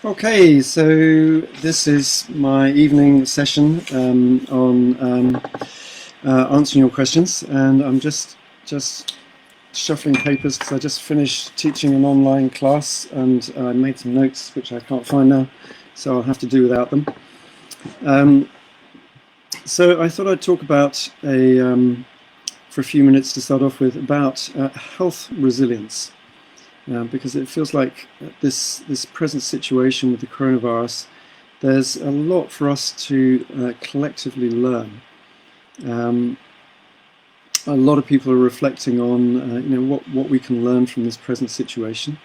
Okay, so this is my evening session on answering your questions, and I'm just shuffling papers because I just finished teaching an online class, and I made some notes which I can't find now, so I'll have to do without them. So I thought I'd talk about for a few minutes to start off with about health resilience. Because it feels like this present situation with the coronavirus, there's a lot for us to collectively learn. A lot of people are reflecting on what we can learn from this present situation,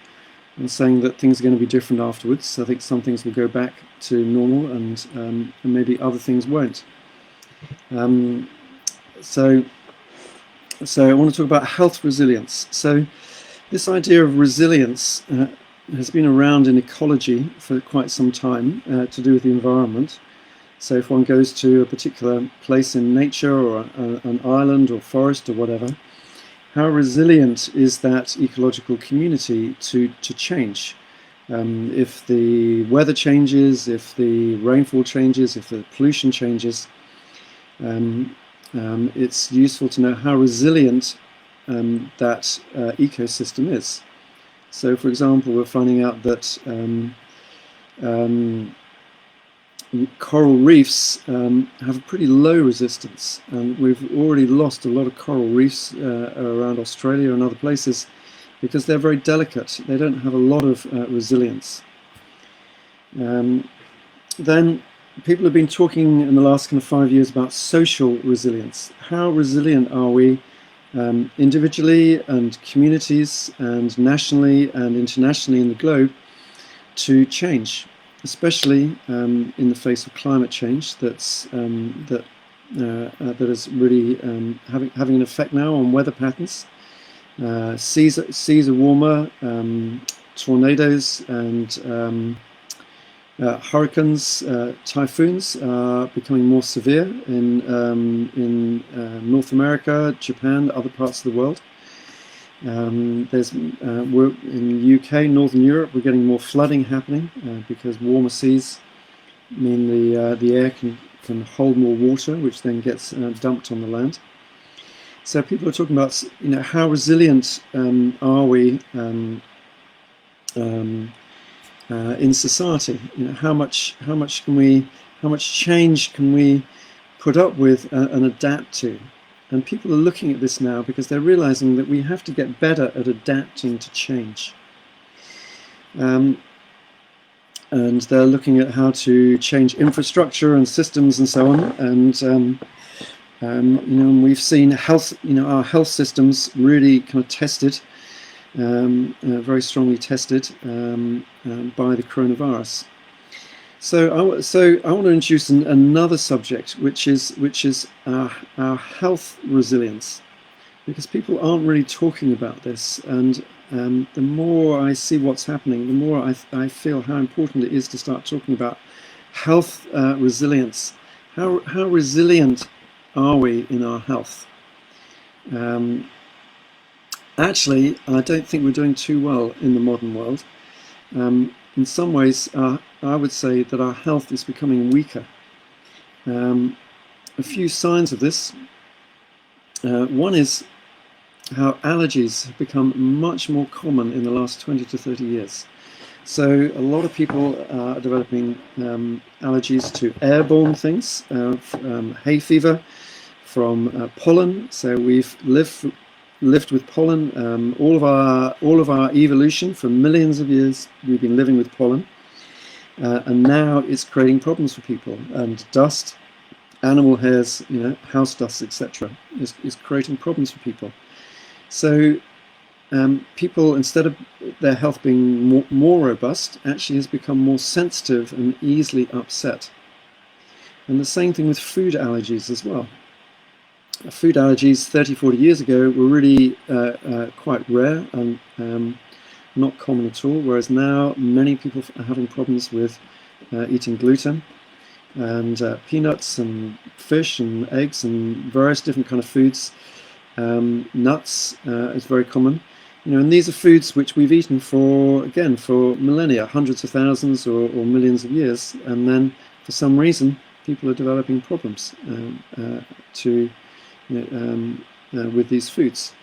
and saying that things are going to be different afterwards. I think some things will go back to normal, and maybe other things won't. So I want to talk about health resilience. So this idea of resilience has been around in ecology for quite some time, to do with the environment. So if one goes to a particular place in nature, or an island or forest or whatever, how resilient is that ecological community to change? If the weather changes, if the rainfall changes, if the pollution changes, it's useful to know how resilient that ecosystem is. So, for example, we're finding out that coral reefs have a pretty low resistance, and we've already lost a lot of coral reefs around Australia and other places because they're very delicate. They don't have a lot of resilience. Then people have been talking in the last kind of 5 years about social resilience. How resilient are we individually and communities and nationally and internationally in the globe to change, especially in the face of climate change that is really having an effect now on weather patterns. Seas are warmer, tornadoes and hurricanes, typhoons are becoming more severe in North America, Japan, other parts of the world. We're in the UK, Northern Europe, we're getting more flooding happening because warmer seas mean the air can hold more water, which then gets dumped on the land. So people are talking about how resilient are we in society. How much change can we put up with and adapt to? And people are looking at this now because they're realizing that we have to get better at adapting to change. And they're looking at how to change infrastructure and systems and so on. And we've seen our health systems really kind of tested. Very strongly tested by the coronavirus. So I want to introduce another subject, which is our health resilience, because people aren't really talking about this, and the more I see what's happening, the more I feel how important it is to start talking about health resilience. How resilient are we in our health? Actually, I don't think we're doing too well in the modern world. In some ways, I would say that our health is becoming weaker. A few signs of this. One is how allergies have become much more common in the last 20 to 30 years. So a lot of people are developing allergies to airborne things, hay fever, from pollen. So we've lived with pollen. All of our evolution for millions of years, we've been living with pollen, and now it's creating problems for people. And dust, animal hairs, house dust, etc., is creating problems for people. So people, instead of their health being more robust, actually has become more sensitive and easily upset. And the same thing with food allergies as well. Food allergies 30, 40 years ago were really quite rare and not common at all, whereas now many people are having problems with eating gluten and peanuts and fish and eggs and various different kind of foods. Nuts is very common. and these are foods which we've eaten for millennia, hundreds of thousands or millions of years, and then for some reason people are developing problems with these foods.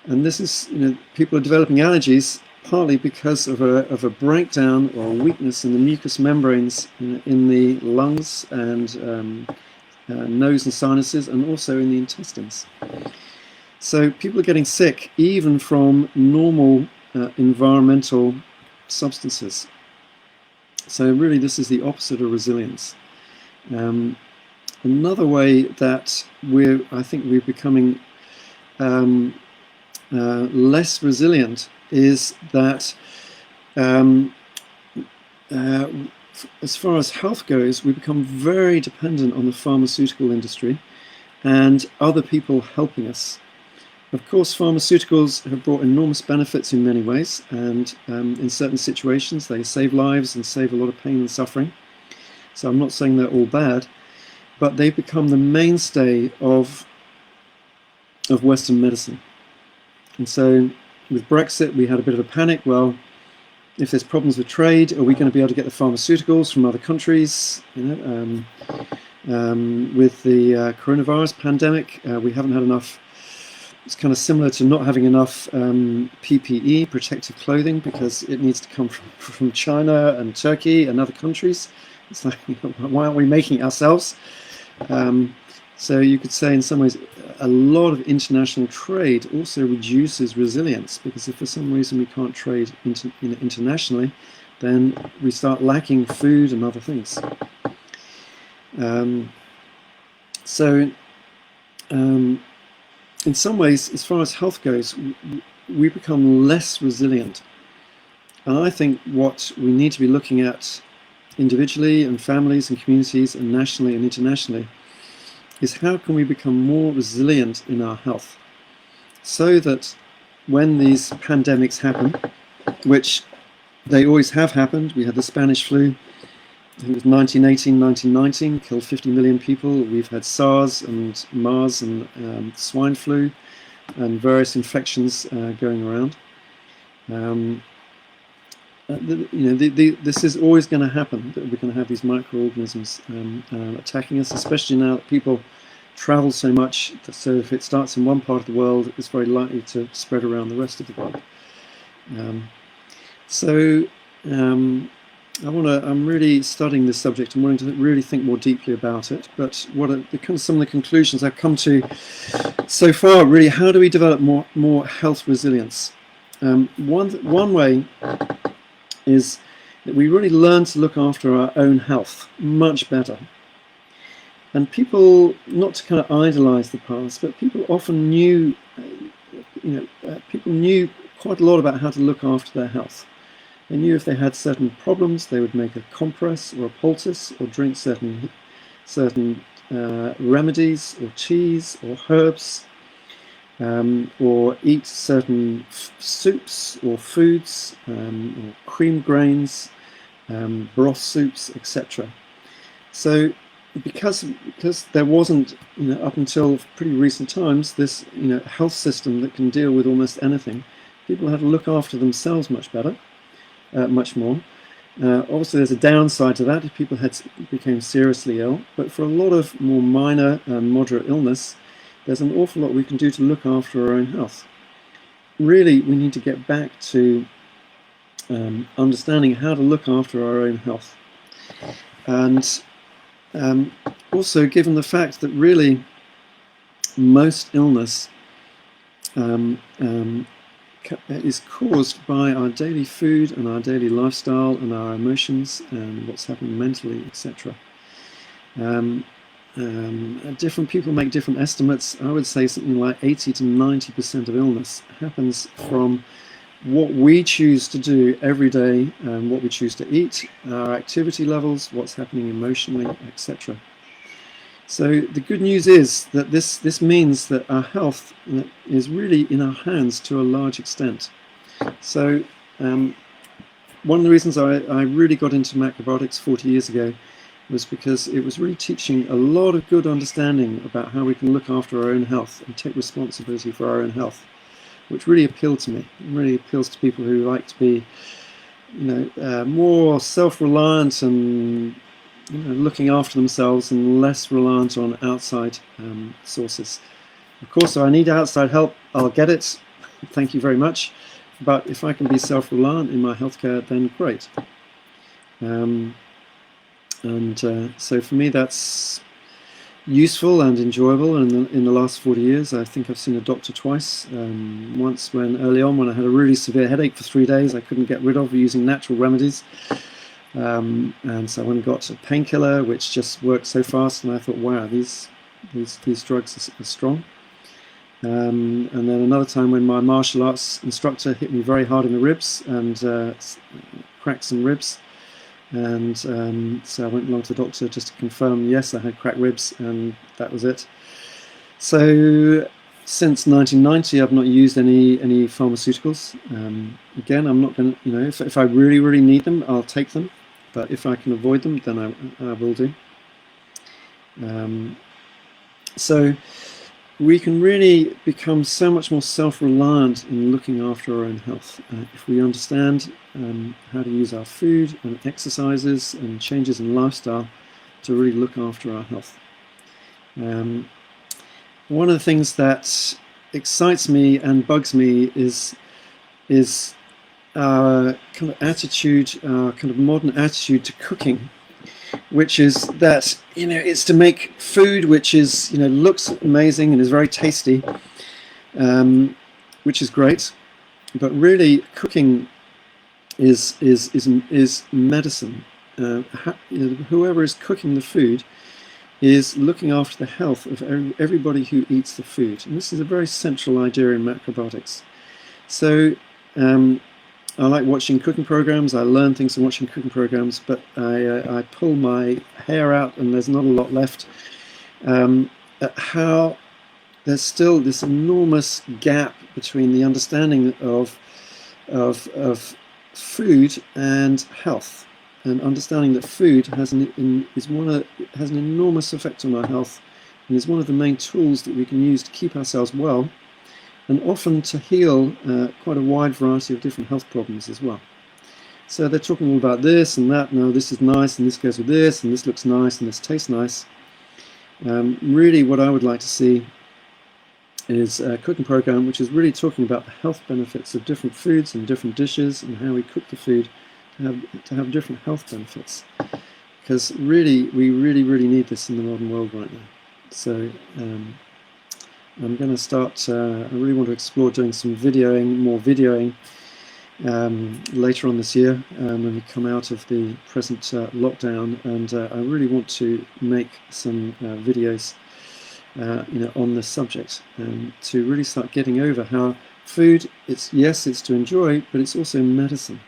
And this is, people are developing allergies partly because of a breakdown or a weakness in the mucous membranes in the lungs and nose and sinuses, and also in the intestines. So people are getting sick even from normal environmental substances. So really this is the opposite of resilience. Another way that I think we're becoming less resilient is that as far as health goes, we become very dependent on the pharmaceutical industry and other people helping us. Of course, pharmaceuticals have brought enormous benefits in many ways, and in certain situations they save lives and save a lot of pain and suffering. So I'm not saying they're all bad, but they've become the mainstay of Western medicine. And so with Brexit, we had a bit of a panic. Well, if there's problems with trade, are we going to be able to get the pharmaceuticals from other countries? With the coronavirus pandemic, we haven't had enough. It's kind of similar to not having enough PPE, protective clothing, because it needs to come from China and Turkey and other countries. It's like, why aren't we making it ourselves? So you could say in some ways a lot of international trade also reduces resilience, because if for some reason we can't trade internationally, then we start lacking food and other things. In some ways, as far as health goes, we become less resilient. And I think what we need to be looking at individually and families and communities and nationally and internationally is how can we become more resilient in our health, so that when these pandemics happen, which they always have happened. We had the Spanish flu, I think it was 1918, 1919, killed 50 million people. We've had SARS and MERS and swine flu and various infections going around. This is always going to happen, that we're going to have these microorganisms attacking us, especially now that people travel so much. So if it starts in one part of the world, it's very likely to spread around the rest of the world. I'm really studying this subject and wanting to really think more deeply about it. But what are some of the conclusions I've come to so far? Really, how do we develop more health resilience? One way is that we really learn to look after our own health much better. And people, not to kind of idolize the past, but people often knew, people knew quite a lot about how to look after their health. They knew if they had certain problems, they would make a compress or a poultice, or drink certain remedies or teas or herbs, or eat certain soups or foods, or cream grains, broth soups, etc. So because there wasn't, up until pretty recent times, this health system that can deal with almost anything, people had to look after themselves much better, much more. Obviously there's a downside to that if people became seriously ill, but for a lot of more minor and moderate illness, there's an awful lot we can do to look after our own health. Really, we need to get back to understanding how to look after our own health. And also, given the fact that really most illness is caused by our daily food and our daily lifestyle and our emotions and what's happening mentally, etc. Different people make different estimates. I would say something like 80 to 90% of illness happens from what we choose to do every day, what we choose to eat, our activity levels, what's happening emotionally, etc. So the good news is that this means that our health is really in our hands to a large extent. So one of the reasons I really got into macrobiotics 40 years ago was because it was really teaching a lot of good understanding about how we can look after our own health and take responsibility for our own health. which really appealed to me. It really appeals to people who like to be, more self-reliant and looking after themselves and less reliant on outside sources. Of course, if I need outside help, I'll get it. Thank you very much. But if I can be self-reliant in my healthcare, then great. So for me, that's useful and enjoyable. And in the last 40 years, I think I've seen a doctor twice. Once early on when I had a really severe headache for 3 days, I couldn't get rid of using natural remedies. And so I went and got a painkiller, which just worked so fast, and I thought, wow, these drugs are strong. And then another time when my martial arts instructor hit me very hard in the ribs and cracked some ribs. And so I went along to the doctor just to confirm, yes, I had cracked ribs, and that was it. So since 1990, I've not used any pharmaceuticals. Again, I'm not going to, if I really, really need them, I'll take them. But if I can avoid them, then I will do. So we can really become so much more self-reliant in looking after our own health if we understand how to use our food and exercises and changes in lifestyle to really look after our health. One of the things that excites me and bugs me is our kind of attitude, our kind of modern attitude to cooking, which is that it's to make food which is looks amazing and is very tasty, which is great, but really cooking is medicine. Whoever is cooking the food is looking after the health of everybody who eats the food, and this is a very central idea in macrobiotics. So I like watching cooking programs. I learn things from watching cooking programs, but I pull my hair out, and there's not a lot left. At how there's still this enormous gap between the understanding of food and health, and understanding that food has an enormous effect on our health, and is one of the main tools that we can use to keep ourselves well, and often to heal quite a wide variety of different health problems as well. So they're talking all about this and that. No, this is nice, and this goes with this, and this looks nice, and this tastes nice. Really, what I would like to see is a cooking program which is really talking about the health benefits of different foods and different dishes, and how we cook the food to have different health benefits. Because really, we really need this in the modern world right now. So I'm going to start, I really want to explore doing some more videoing later on this year when we come out of the present lockdown, and I really want to make some videos on this subject, to really start getting over how food, it's to enjoy, but it's also medicine.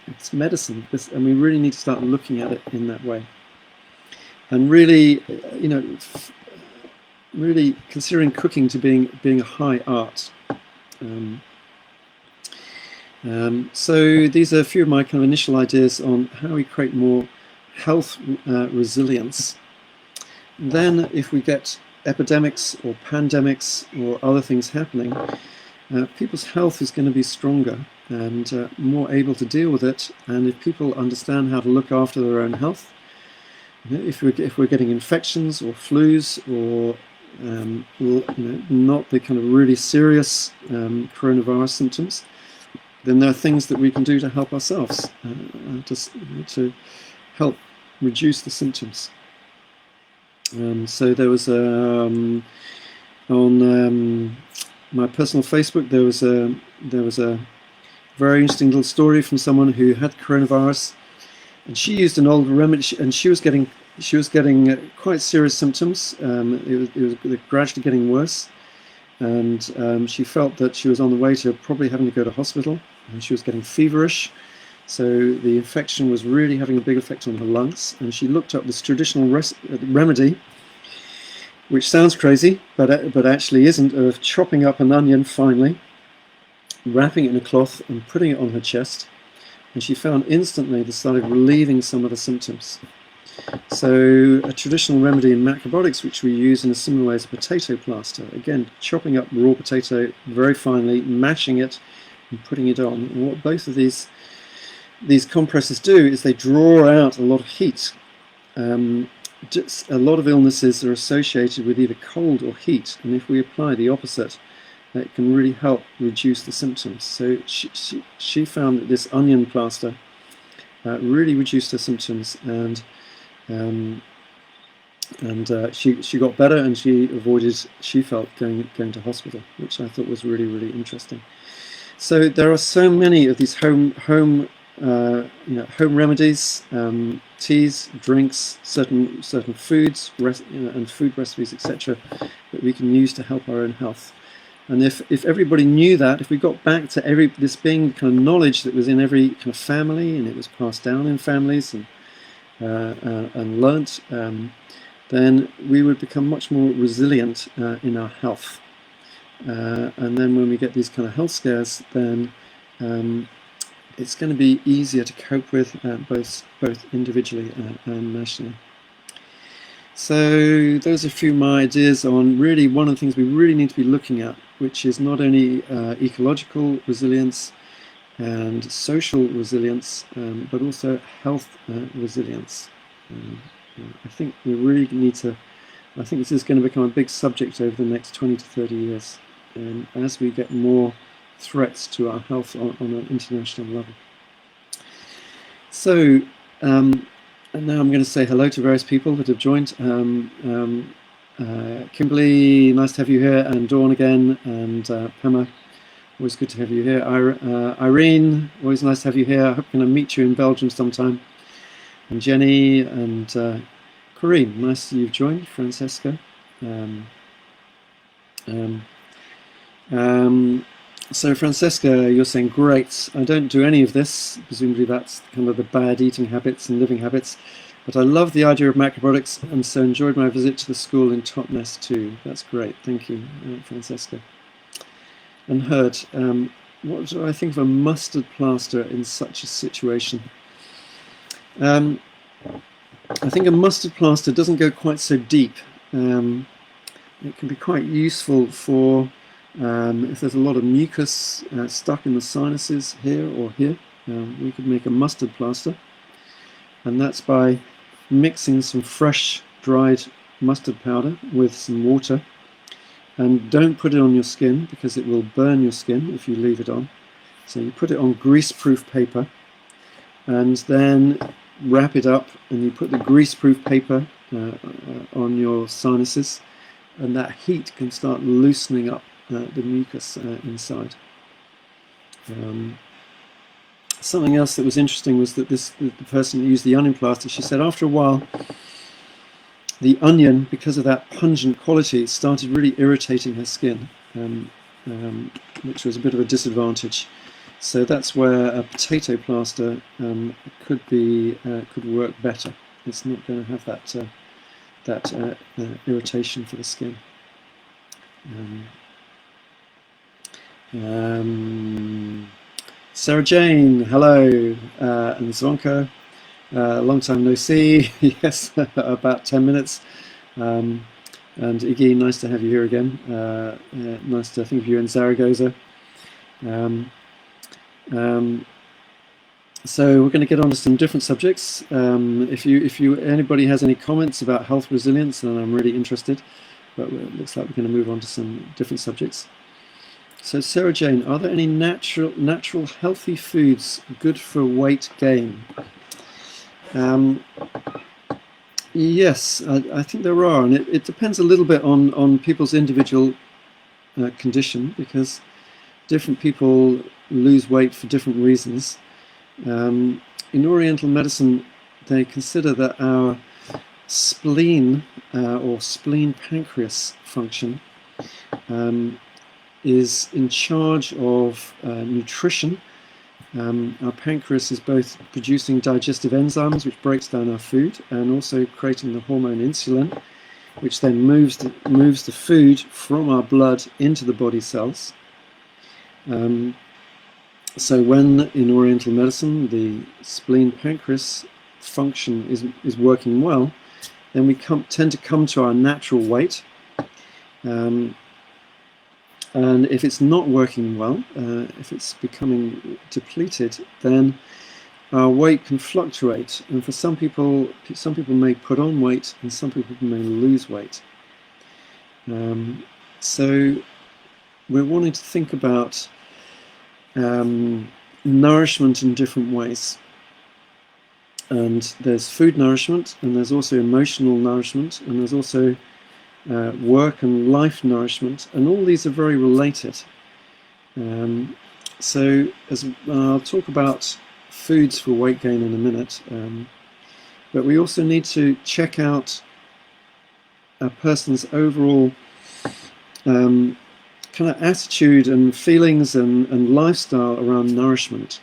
It's medicine, and we really need to start looking at it in that way, and really, really considering cooking to being a high art. So these are a few of my kind of initial ideas on how we create more health resilience. Then if we get epidemics or pandemics or other things happening, people's health is going to be stronger and more able to deal with it. And if people understand how to look after their own health, if we're getting infections or flus or not the kind of really serious coronavirus symptoms, then there are things that we can do to help ourselves, to help reduce the symptoms. So there was on my personal Facebook there was a very interesting little story from someone who had coronavirus, and she used an old remedy, and she was getting quite serious symptoms. It was gradually getting worse, and she felt that she was on the way to probably having to go to hospital, and she was getting feverish. So the infection was really having a big effect on her lungs, and she looked up this traditional remedy, which sounds crazy, but actually isn't, of chopping up an onion finely, wrapping it in a cloth and putting it on her chest, and she found instantly this started relieving some of the symptoms. So a traditional remedy in macrobiotics, which we use in a similar way as potato plaster, again, chopping up raw potato very finely, mashing it and putting it on. And what both of these compresses do is they draw out a lot of heat. A lot of illnesses are associated with either cold or heat, and if we apply the opposite, it can really help reduce the symptoms. So she found that this onion plaster really reduced her symptoms, and she got better, and she felt going to hospital, which I thought was really, really interesting. So there are so many of these home remedies, teas, drinks, certain foods, and food recipes, etc., that we can use to help our own health. And if everybody knew that, if we got back to this being kind of knowledge that was in every kind of family, and it was passed down in families and learnt, then we would become much more resilient in our health. And then when we get these kind of health scares, then it's going to be easier to cope with both individually and nationally. So those are a few of my ideas on really one of the things we really need to be looking at, which is not only ecological resilience and social resilience, but also health resilience. I think we really need to, I think this is going to become a big subject over the next 20 to 30 years, as we get more threats to our health on an international level. So, and now I'm going to say hello to various people that have joined. Kimberly, nice to have you here, and Dawn again, and Pema, always good to have you here. Irene, always nice to have you here. I hope I'm going to meet you in Belgium sometime. And Jenny and Corinne, nice that you've joined. Francesca. So Francesca, you're saying, great, I don't do any of this. Presumably that's kind of the bad eating habits and living habits. But I love the idea of macrobiotics, and so enjoyed my visit to the school in Totnes too. That's great, thank you, Francesca. And Herd, what do I think of a mustard plaster in such a situation? I think a mustard plaster doesn't go quite so deep. It can be quite useful for if there's a lot of mucus stuck in the sinuses here or here. We could make a mustard plaster, and that's by mixing some fresh dried mustard powder with some water. And don't put it on your skin, because it will burn your skin if you leave it on. So you put it on greaseproof paper, and then wrap it up, and you put the greaseproof paper on your sinuses, and that heat can start loosening up the mucus inside. Something else that was interesting was that the person that used the onion plaster, she said after a while the onion, because of that pungent quality, started really irritating her skin, which was a bit of a disadvantage. So that's where a potato plaster could work better. It's not going to have that irritation for the skin. Sarah Jane, hello, and Zvonka, long time no see. Yes, about 10 minutes. And Iggy, nice to have you here again. Nice to think of you in Zaragoza. So we're going to get on to some different subjects. If anybody has any comments about health resilience, then I'm really interested. But it looks like we're going to move on to some different subjects. So Sarah Jane, are there any natural healthy foods good for weight gain? Yes, I think there are, and it depends a little bit on people's individual condition, because different people lose weight for different reasons. In Oriental medicine, they consider that our spleen or spleen pancreas function is in charge of nutrition. Our pancreas is both producing digestive enzymes, which breaks down our food, and also creating the hormone insulin, which then moves the food from our blood into the body cells. So when in Oriental medicine the spleen pancreas function is working well, then we tend to come to our natural weight. And if it's not working well, if it's becoming depleted, then our weight can fluctuate. And for some people may put on weight, and some people may lose weight. So we're wanting to think about nourishment in different ways. And there's food nourishment, and there's also emotional nourishment, and there's also work and life nourishment, and all these are very related. So as I'll talk about foods for weight gain in a minute, but we also need to check out a person's overall kind of attitude and feelings and lifestyle around nourishment.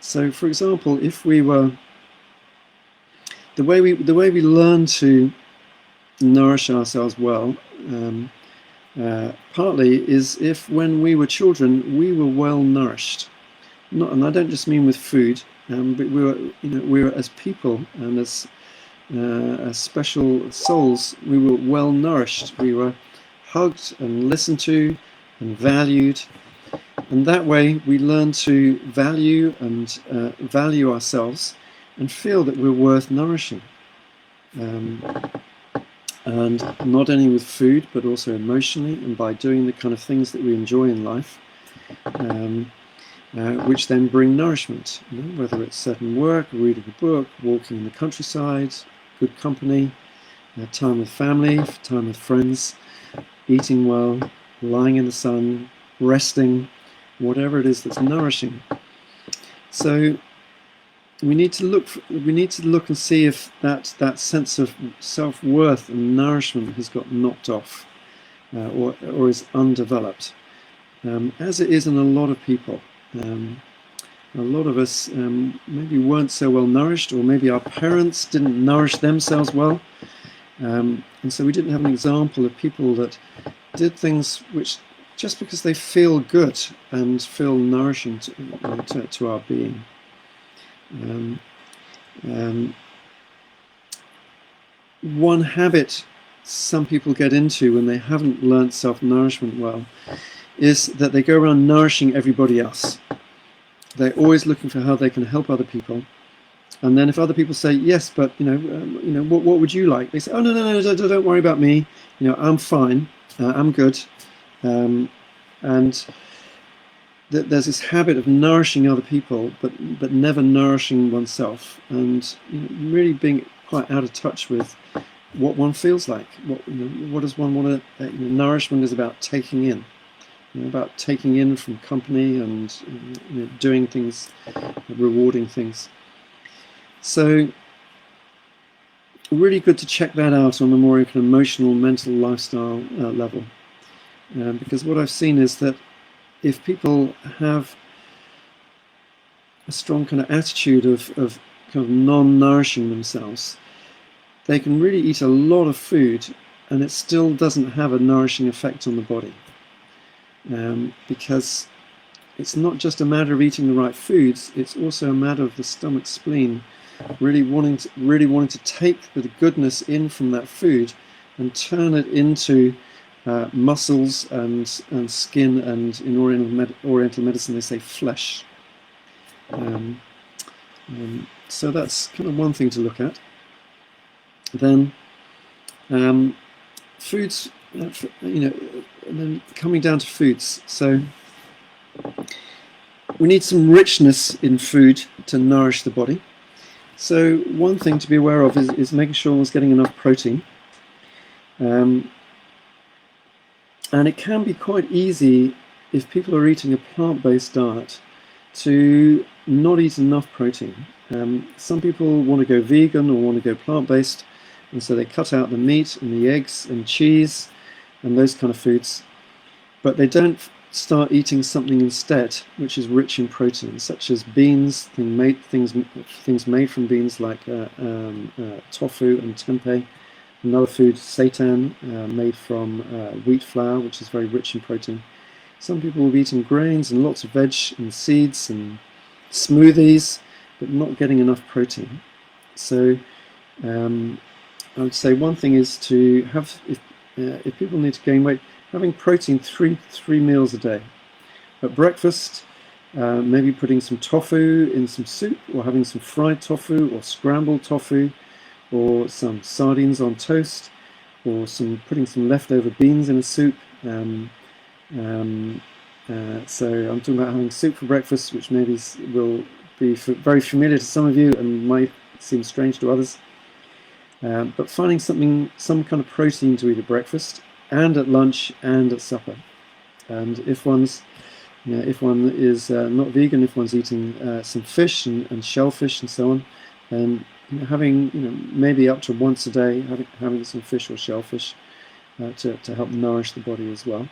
So, for example, if we were the way we learn to nourish ourselves well, partly is if when we were children we were well nourished. And I don't just mean with food, but we were as people and as special souls. We were well nourished. We were hugged and listened to and valued. And that way we learn to value and value ourselves and feel that we're worth nourishing. And not only with food, but also emotionally, and by doing the kind of things that we enjoy in life, which then bring nourishment. Whether it's certain work, reading a book, walking in the countryside, good company, time with family, time with friends, eating well, lying in the sun, resting, whatever it is that's nourishing. So we need to look and see if that sense of self-worth and nourishment has got knocked off, or is undeveloped, as it is in a lot of people. A lot of us maybe weren't so well nourished, or maybe our parents didn't nourish themselves well, and so we didn't have an example of people that did things which, just because they feel good and feel nourishing to our being. One habit some people get into when they haven't learnt self-nourishment well is that they go around nourishing everybody else. They're always looking for how they can help other people, and then if other people say yes, but what would you like? They say, oh no, don't worry about me. I'm fine. I'm good. And there's this habit of nourishing other people, but never nourishing oneself, and really being quite out of touch with what one feels like. What does one want to? Nourishment is about taking in, about taking in from company and doing things, rewarding things. So really good to check that out on a more kind of emotional, mental lifestyle level, because what I've seen is that if people have a strong kind of attitude of kind of non-nourishing themselves, they can really eat a lot of food and it still doesn't have a nourishing effect on the body, because it's not just a matter of eating the right foods, it's also a matter of the stomach spleen really wanting to take the goodness in from that food and turn it into muscles and skin, and in Oriental medicine they say flesh. So that's kind of one thing to look at. Then foods, and then coming down to foods. So we need some richness in food to nourish the body. So one thing to be aware of is making sure one's getting enough protein. And it can be quite easy, if people are eating a plant-based diet, to not eat enough protein. Some people want to go vegan or want to go plant-based, and so they cut out the meat and the eggs and cheese and those kind of foods, but they don't start eating something instead which is rich in protein, such as beans, things made from beans like tofu and tempeh. Another food, seitan, made from wheat flour, which is very rich in protein. Some people will be eating grains and lots of veg and seeds and smoothies, but not getting enough protein. So I would say one thing is to have, if people need to gain weight, having protein three meals a day. At breakfast, maybe putting some tofu in some soup, or having some fried tofu or scrambled tofu, or some sardines on toast, or putting some leftover beans in a soup. So I'm talking about having soup for breakfast, which maybe will be very familiar to some of you and might seem strange to others. But finding some kind of protein to eat at breakfast, and at lunch, and at supper. And if one is not vegan, if one's eating some fish and shellfish and so on, then having maybe up to once a day having some fish or shellfish to help nourish the body as well.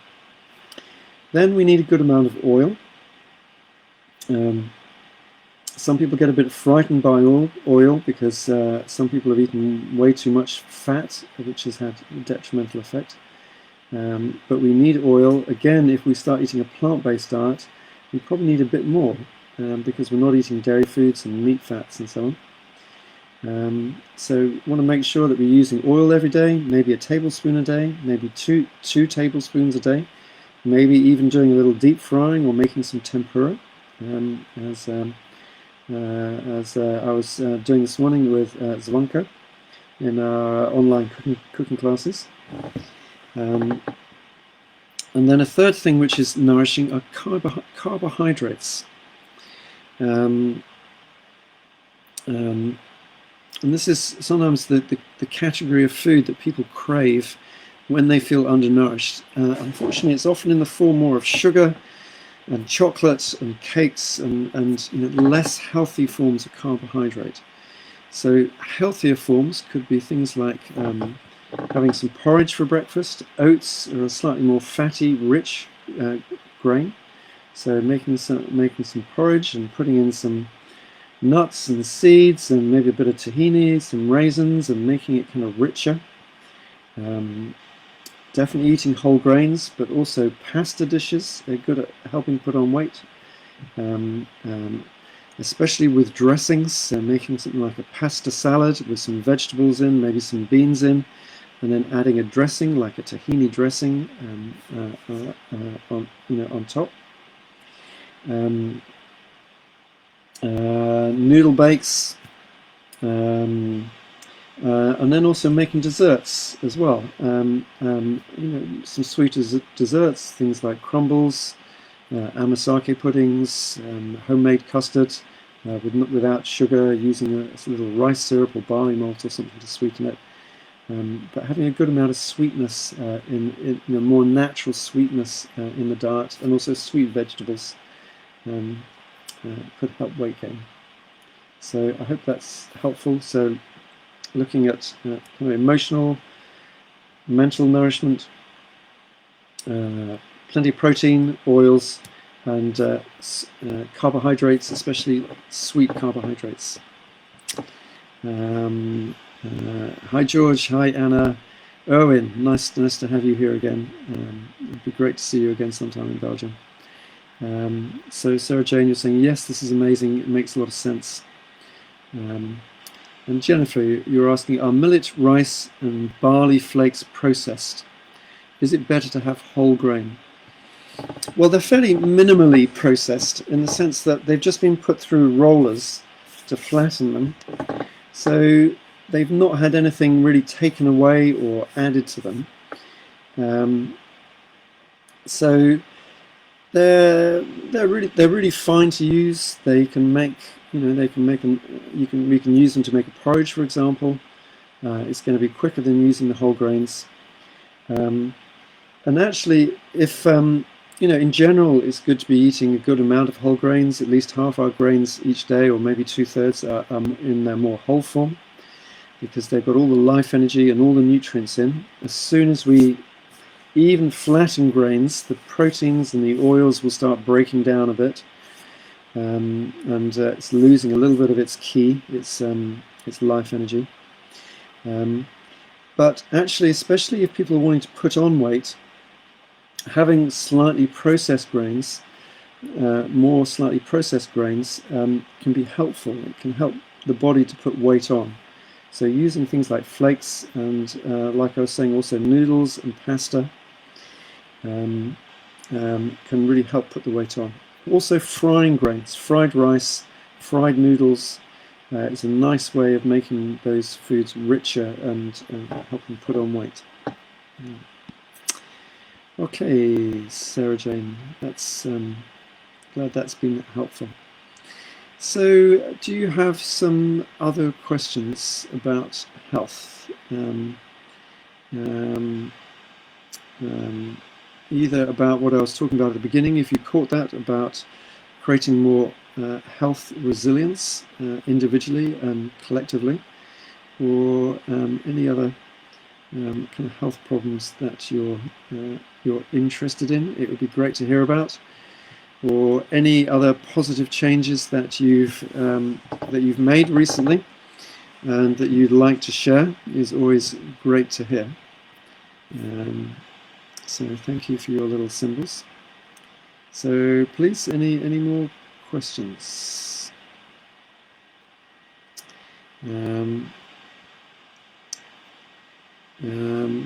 Then we need a good amount of oil. Some people get a bit frightened by oil because some people have eaten way too much fat, which has had a detrimental effect. But we need oil. Again, if we start eating a plant-based diet, we probably need a bit more because we're not eating dairy foods and meat fats and so on. So we want to make sure that we're using oil every day, maybe a tablespoon a day, maybe two tablespoons a day, maybe even doing a little deep frying or making some tempura, as I was doing this morning with Zvonka in our online cooking classes. And then a third thing which is nourishing are carbohydrates. And this is sometimes the category of food that people crave when they feel undernourished. Unfortunately, it's often in the form more of sugar and chocolate and cakes and less healthy forms of carbohydrate. So healthier forms could be things like having some porridge for breakfast. Oats are a slightly more fatty, rich grain. So making some porridge and putting in some nuts and seeds and maybe a bit of tahini, some raisins, and making it kind of richer. Definitely eating whole grains, but also pasta dishes are good at helping put on weight, especially with dressings. So making something like a pasta salad with some vegetables in, maybe some beans in, and then adding a dressing like a tahini dressing on top. Noodle bakes, and then also making desserts as well. Some sweet desserts, things like crumbles, amasake puddings, homemade custard without sugar, using a little rice syrup or barley malt or something to sweeten it. But having a good amount of sweetness, more natural sweetness in the diet, and also sweet vegetables could help weight gain. So I hope that's helpful. So looking at kind of emotional, mental nourishment, plenty of protein, oils, and carbohydrates, especially sweet carbohydrates. Hi George, hi Anna, Erwin, nice to have you here again. It'd be great to see you again sometime in Belgium. So Sarah Jane, you're saying, yes, this is amazing, it makes a lot of sense. And Jennifer, you're asking, are millet, rice and barley flakes processed? Is it better to have whole grain? Well, they're fairly minimally processed in the sense that they've just been put through rollers to flatten them. So they've not had anything really taken away or added to them. So they're really fine to use. They can make, we can use them to make a porridge, for example. It's going to be quicker than using the whole grains. And actually, if in general, it's good to be eating a good amount of whole grains, at least half our grains each day, or maybe 2/3 in their more whole form, because they've got all the life energy and all the nutrients in. As soon as we even flatten grains, the proteins and the oils will start breaking down a bit, and it's losing a little bit of its ki, its life energy. But actually, especially if people are wanting to put on weight, having slightly processed grains more slightly processed grains can be helpful. It can help the body to put weight on. So using things like flakes and, like I was saying, also noodles and pasta can really help put the weight on. Also frying grains, fried rice, fried noodles is a nice way of making those foods richer and helping put on weight. Okay, Sarah Jane, that's glad that's been helpful. So, do you have some other questions about health? Either about what I was talking about at the beginning, if you caught that, about creating more health resilience individually and collectively, or any other kind of health problems that you're interested in. It would be great to hear about. Or any other positive changes that you've made recently and that you'd like to share is always great to hear. So thank you for your little symbols. So please, any more questions?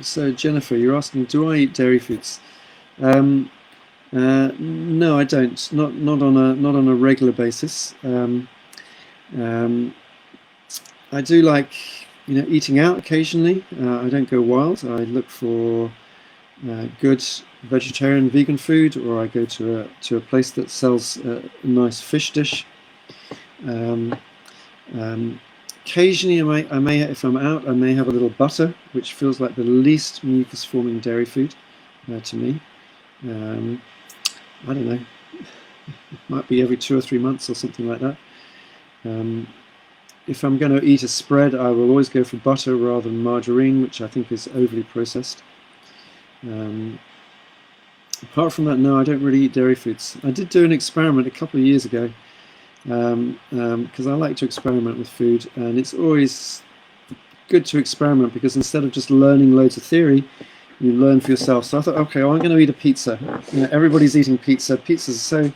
So Jennifer, you're asking, do I eat dairy foods? No, I don't. Not on a regular basis. I do like, eating out occasionally. I don't go wild. I look for good vegetarian, vegan food, or I go to a place that sells a nice fish dish. Occasionally, I may, if I'm out, I may have a little butter, which feels like the least mucus-forming dairy food to me. I don't know, it might be every 2 or 3 months or something like that. If I'm going to eat a spread, I will always go for butter rather than margarine, which I think is overly processed. Apart from that, no, I don't really eat dairy foods. I did do an experiment a couple of years ago, because I like to experiment with food, and it's always good to experiment because instead of just learning loads of theory, you learn for yourself. So I thought, okay, well, I'm going to eat a pizza. Everybody's eating pizza. Pizzas are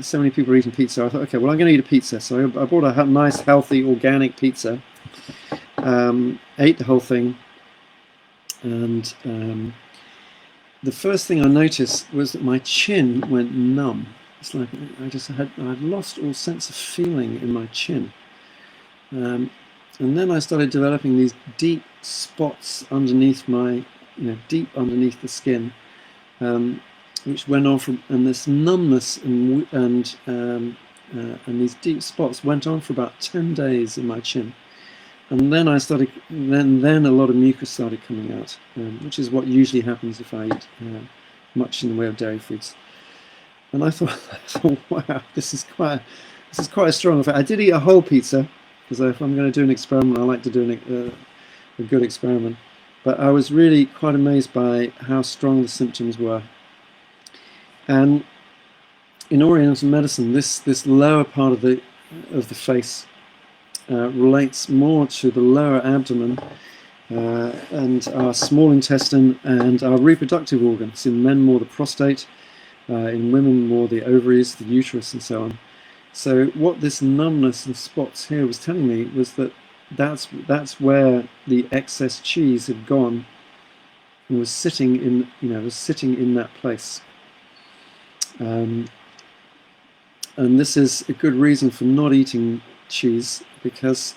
so many people are eating pizza. I thought, okay, well, I'm going to eat a pizza. So I bought a nice, healthy, organic pizza. Ate the whole thing, and the first thing I noticed was that my chin went numb. It's like I'd lost all sense of feeling in my chin. And then I started developing these deep spots underneath my, deep underneath the skin, which went on from, and this numbness and these deep spots went on for about 10 days in my chin. And then then a lot of mucus started coming out, which is what usually happens if I eat much in the way of dairy foods. And I thought, wow, this is quite a strong effect. I did eat a whole pizza, because if I'm going to do an experiment, I like to do a good experiment. But I was really quite amazed by how strong the symptoms were. And in Oriental medicine, this lower part of the face relates more to the lower abdomen and our small intestine and our reproductive organs. In men, more the prostate. In women, more the ovaries, the uterus, and so on. So what this numbness and spots here was telling me was that that's where the excess cheese had gone and was sitting in that place. And this is a good reason for not eating cheese, because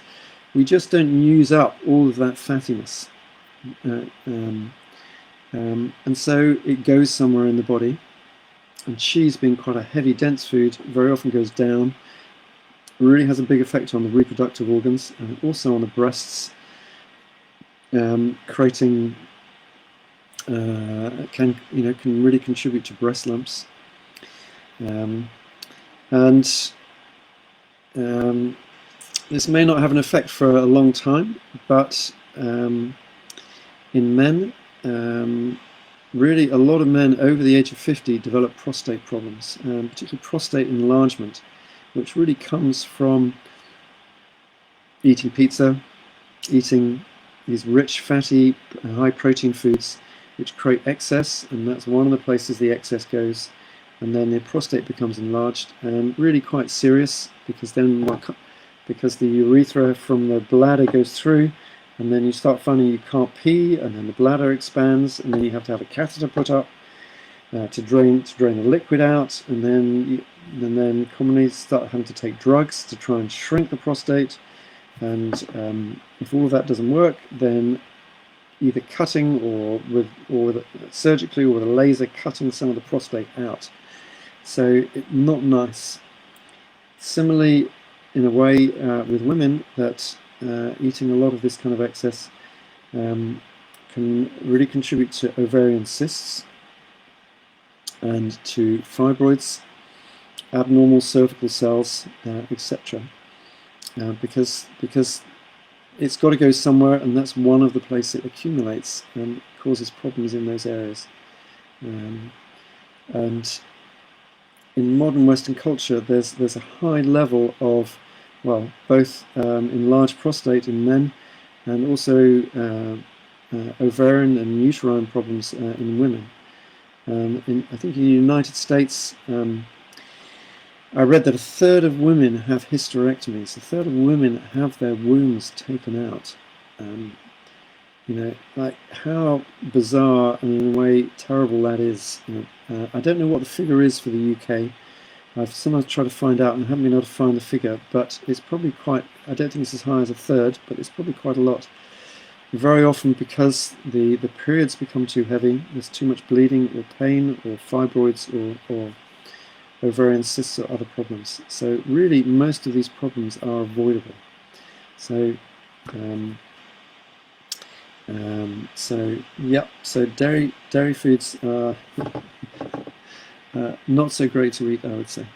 we just don't use up all of that fattiness. And so it goes somewhere in the body. And cheese, being quite a heavy, dense food, very often goes down. It really has a big effect on the reproductive organs and also on the breasts, creating can really contribute to breast lumps. This may not have an effect for a long time, but in men, really, a lot of men over the age of 50 develop prostate problems, particularly prostate enlargement, which really comes from eating pizza, eating these rich, fatty, high-protein foods. which create excess, and that's one of the places the excess goes. And then the prostate becomes enlarged, and really quite serious, because then because the urethra from the bladder goes through, and then you start finding you can't pee, and then the bladder expands, and then you have to have a catheter put up to drain the liquid out, and then commonly start having to take drugs to try and shrink the prostate. And if all of that doesn't work, then either cutting or surgically or with a laser, cutting some of the prostate out. So not nice. Similarly, in a way, with women, that eating a lot of this kind of excess can really contribute to ovarian cysts and to fibroids, abnormal cervical cells, etc. Because it's got to go somewhere, and that's one of the places it accumulates and causes problems in those areas. And in modern Western culture, there's a high level of, well, both enlarged prostate in men, and also ovarian and uterine problems in women. I think in the United States, I read that a third of women have hysterectomies. A third of women have their wombs taken out. You know, like how bizarre and in a way terrible that is. You know, I don't know what the figure is for the UK. I've sometimes tried to find out and haven't been able to find the figure, but it's probably quite, I don't think it's as high as a third, but it's probably quite a lot. Very often because the periods become too heavy, there's too much bleeding or pain or fibroids or ovarian cysts or other problems. So really most of these problems are avoidable. So so dairy foods are not so great to eat, I would say.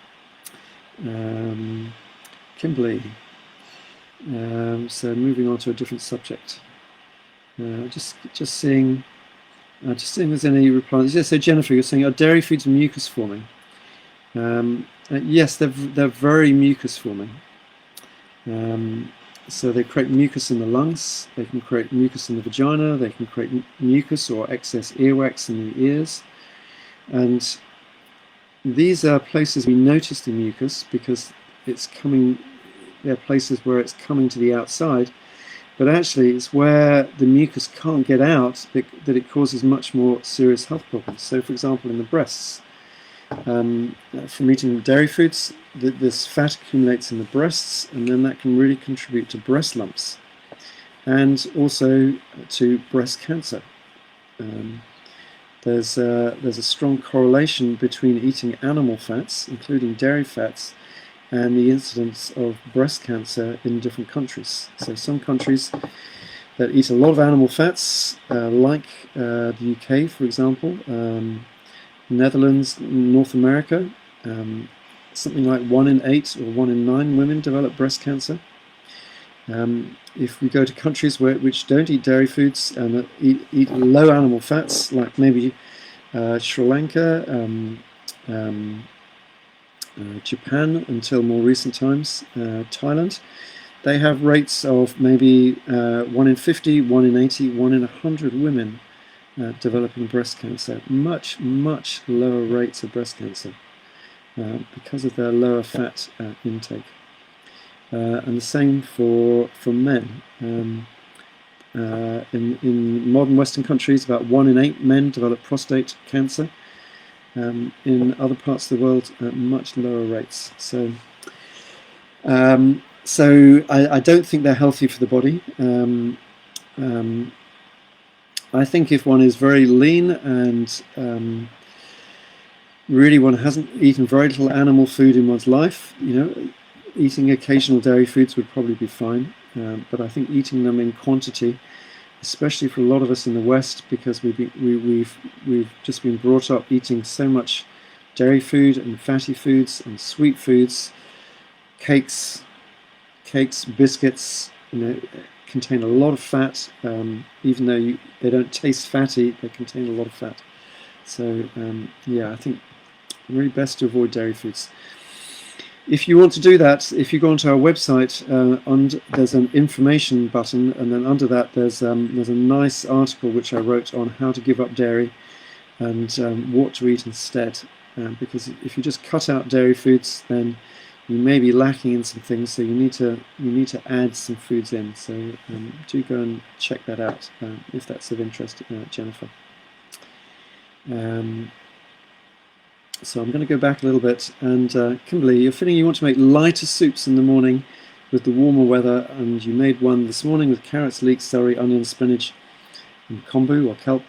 Kimberly. So moving on to a different subject. Just seeing if there's any replies. Yes, so Jennifer, you're saying, are dairy foods mucus forming? Yes, they're very mucus forming. So they create mucus in the lungs, they can create mucus in the vagina, they can create mucus or excess earwax in the ears. And these are places we notice the mucus because it's coming, they're places where it's coming to the outside, but actually it's where the mucus can't get out that it causes much more serious health problems. So for example, in the breasts, from eating dairy foods, this fat accumulates in the breasts, and then that can really contribute to breast lumps and also to breast cancer. There's a strong correlation between eating animal fats, including dairy fats, and the incidence of breast cancer in different countries. So some countries that eat a lot of animal fats, like the UK, for example, Netherlands, North America, something like 1 in 8 or 1 in 9 women develop breast cancer. If we go to countries which don't eat dairy foods and eat low animal fats, like maybe Sri Lanka, Japan until more recent times, Thailand, they have rates of maybe 1 in 50, 1 in 80, 1 in 100 women developing breast cancer. Much, much lower rates of breast cancer because of their lower fat intake. And the same for men. In modern Western countries, about 1 in 8 men develop prostate cancer. In other parts of the world, much lower rates. So I don't think they're healthy for the body. I think if one is very lean and really one hasn't eaten very little animal food in one's life, you know, eating occasional dairy foods would probably be fine. But I think eating them in quantity, especially for a lot of us in the West, because we've just been brought up eating so much dairy food and fatty foods and sweet foods, cakes, biscuits, you know, contain a lot of fat. Even though they don't taste fatty, they contain a lot of fat. So yeah, I think really best to avoid dairy foods. If you want to do that, if you go onto our website, there's an information button, and then under that there's a nice article which I wrote on how to give up dairy and what to eat instead. Because if you just cut out dairy foods, then you may be lacking in some things, so you need to add some foods in. So do go and check that out if that's of interest, Jennifer. So I'm going to go back a little bit, and Kimberly, you're feeling you want to make lighter soups in the morning with the warmer weather, and you made one this morning with carrots, leeks, celery, onion, spinach, and kombu or kelp.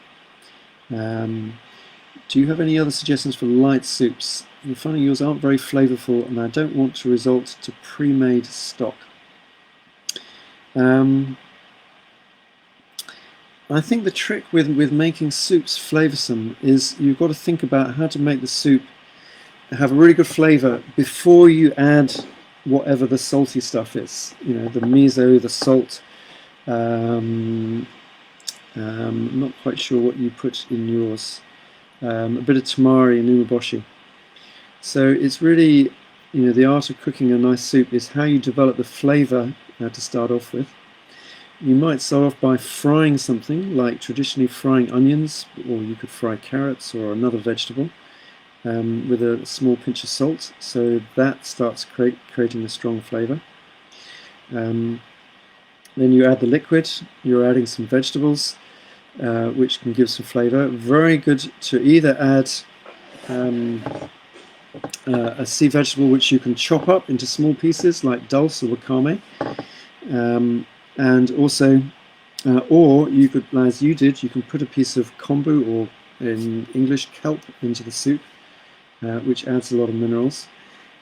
Do you have any other suggestions for light soups? I'm finding yours aren't very flavourful, and I don't want to resort to pre-made stock. I think the trick with making soups flavoursome is you've got to think about how to make the soup have a really good flavour before you add whatever the salty stuff is. You know, the miso, the salt. I'm not quite sure what you put in yours. A bit of tamari and umeboshi. So it's really, you know, the art of cooking a nice soup is how you develop the flavour to start off with. You might start off by frying something, like traditionally frying onions, or you could fry carrots or another vegetable with a small pinch of salt, so that starts creating a strong flavour. Then you add the liquid, you're adding some vegetables, which can give some flavour. Very good to either add a sea vegetable which you can chop up into small pieces, like dulse or wakame. And also, or you could, as you did, you can put a piece of kombu, or in English kelp, into the soup, which adds a lot of minerals.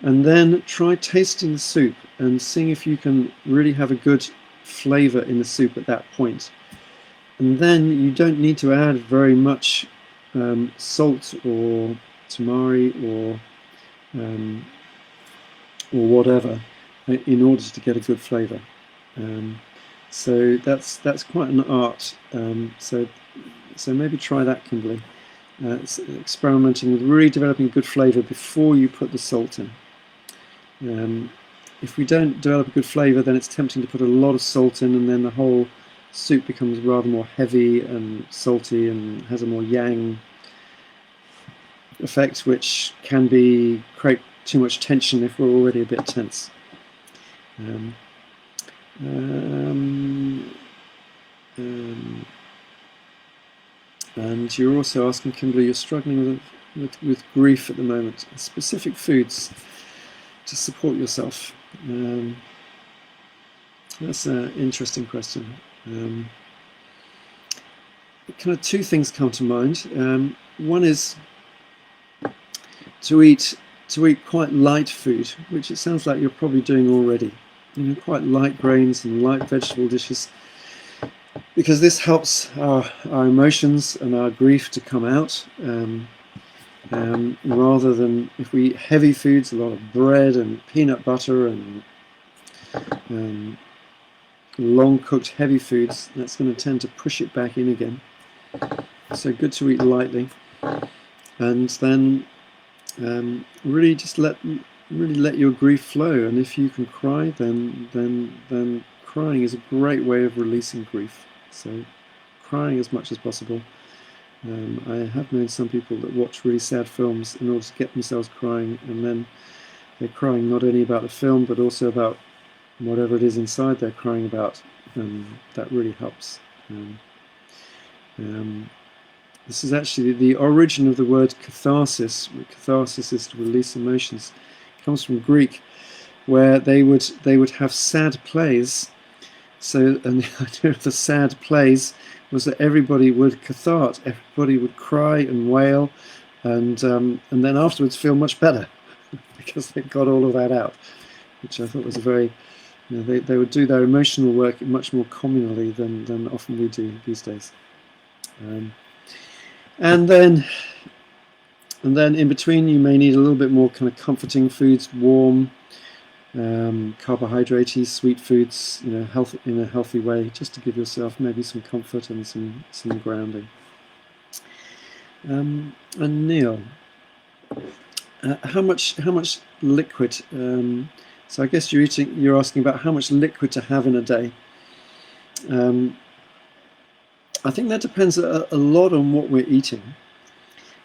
And then try tasting the soup and seeing if you can really have a good flavour in the soup at that point. And then you don't need to add very much salt or tamari or whatever in order to get a good flavour. So that's quite an art. So maybe try that, Kimberly. Experimenting with really developing a good flavour before you put the salt in. If we don't develop a good flavour, then it's tempting to put a lot of salt in, and then the whole soup becomes rather more heavy and salty and has a more yang effect, which can create too much tension if we're already a bit tense. And you're also asking, Kimberly, you're struggling with grief at the moment. Specific foods to support yourself. That's an interesting question. Kind of two things come to mind. One is to eat quite light food, which it sounds like you're probably doing already. You know, quite light grains and light vegetable dishes, because this helps our emotions and our grief to come out, rather than if we eat heavy foods, a lot of bread and peanut butter and long cooked heavy foods, that's going to tend to push it back in again. So good to eat lightly, and then really just let your grief flow. And if you can cry, then crying is a great way of releasing grief. So crying as much as possible. I have known some people that watch really sad films in order to get themselves crying, and then they're crying not only about the film but also about whatever it is inside they're crying about. That really helps. This is actually the origin of the word catharsis. Catharsis is to release emotions. It comes from Greek, where they would have sad plays. So, and the idea of the sad plays was that everybody would cathart, everybody would cry and wail, and then afterwards feel much better because they got all of that out, which I thought was a very, you know, they would do their emotional work much more communally than often we do these days. And then in between, you may need a little bit more kind of comforting foods, warm, carbohydrate-y, sweet foods, you know, in a healthy way, just to give yourself maybe some comfort and some grounding. And Neil, how much liquid? So I guess you're asking about how much liquid to have in a day. I think that depends a lot on what we're eating.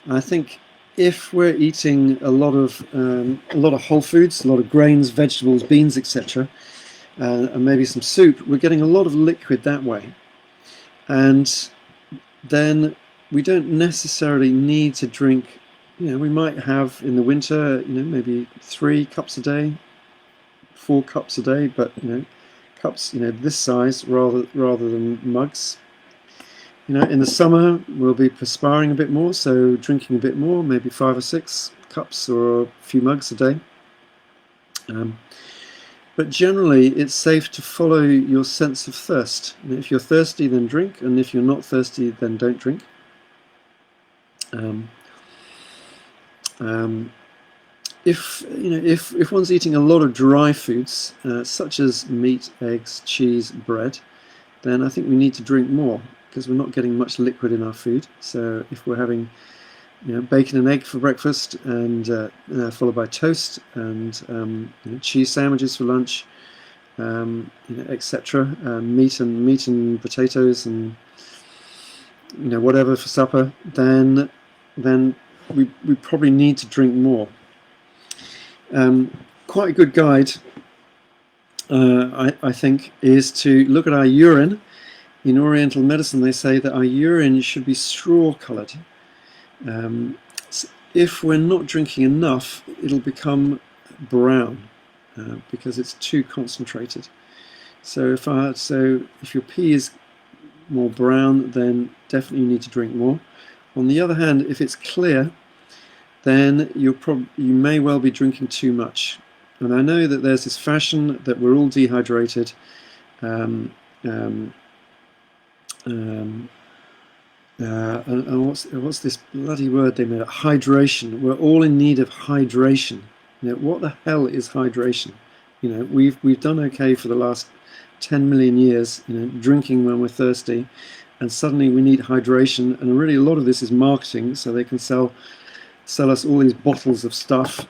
I think if we're eating a lot of whole foods, a lot of grains, vegetables, beans, etc., and maybe some soup, we're getting a lot of liquid that way. And then we don't necessarily need to drink. We might have in the winter, maybe 3 cups a day, 4 cups a day, but cups, this size rather than mugs. In the summer we'll be perspiring a bit more, so drinking a bit more, maybe 5 or 6 cups or a few mugs a day. But generally it's safe to follow your sense of thirst. If you're thirsty, then drink, and if you're not thirsty, then don't drink. If one's eating a lot of dry foods, such as meat, eggs, cheese, bread, then I think we need to drink more, because we're not getting much liquid in our food. So if we're having bacon and egg for breakfast, and followed by toast, and cheese sandwiches for lunch, etc., meat and potatoes, and whatever for supper, then we probably need to drink more. Quite a good guide, I think, is to look at our urine. In Oriental medicine, they say that our urine should be straw-coloured. If we're not drinking enough, it'll become brown because it's too concentrated. So if your pee is more brown, then definitely you need to drink more. On the other hand, if it's clear, then you may well be drinking too much. And I know that there's this fashion that we're all dehydrated. And what's this bloody word they made up? Hydration. We're all in need of hydration. What the hell is hydration? We've done okay for the last 10 million years, drinking when we're thirsty, and suddenly we need hydration. And really, a lot of this is marketing, so they can sell us all these bottles of stuff,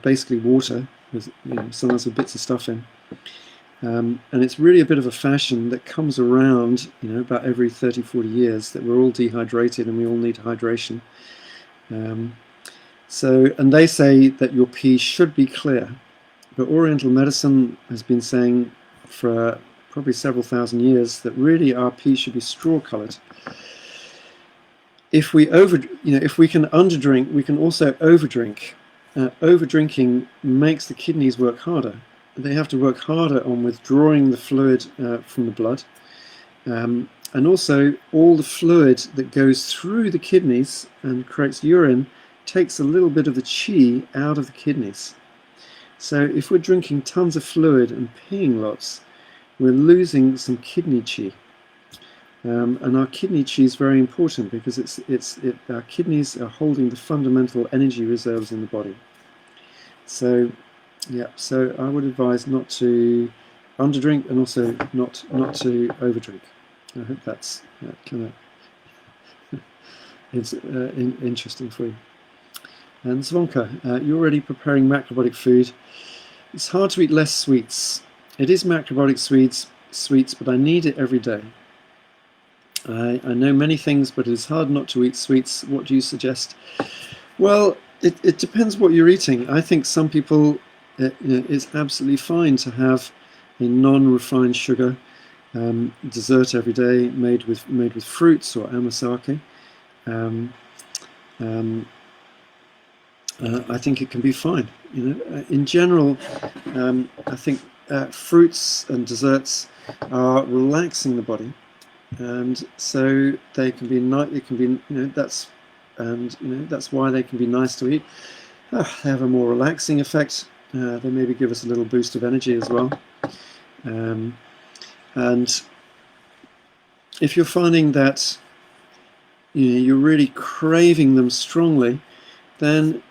basically water with sometimes with bits of stuff in. And it's really a bit of a fashion that comes around, about every 30-40 years, that we're all dehydrated and we all need hydration. And they say that your pee should be clear, but Oriental medicine has been saying for probably several thousand years that really our pee should be straw-coloured. If we if we can underdrink, we can also overdrink. Overdrinking makes the kidneys work harder. They have to work harder on withdrawing the fluid from the blood, and also all the fluid that goes through the kidneys and creates urine takes a little bit of the chi out of the kidneys. So if we're drinking tons of fluid and peeing lots, we're losing some kidney chi. And our kidney chi is very important because our kidneys are holding the fundamental energy reserves in the body. So I would advise not to underdrink and also not to overdrink. I hope that's kind of interesting for you. And Zvonka, you're already preparing macrobiotic food. It's hard to eat less sweets. It is macrobiotic sweets, but I need it every day. I know many things, but it is hard not to eat sweets. What do you suggest? Well, it depends what you're eating. I think some people, it's absolutely fine to have a non-refined sugar dessert every day made with fruits or amasake. I think it can be fine. In general, I think fruits and desserts are relaxing the body, and so they can be that's why they can be nice to eat. They have a more relaxing effect. They maybe give us a little boost of energy as well. And if you're finding that you're really craving them strongly, then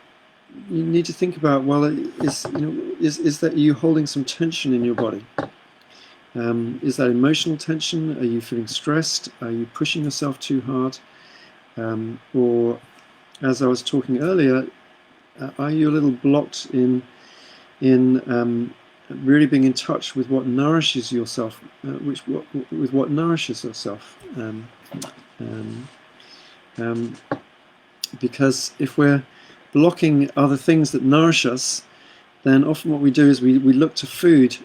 you need to think about, well, is that you holding some tension in your body? Is that emotional tension? Are you feeling stressed? Are you pushing yourself too hard? Or, as I was talking earlier, are you a little blocked in really being in touch with what nourishes yourself, with what nourishes yourself? Because if we're blocking other things that nourish us, then often what we do is we look to food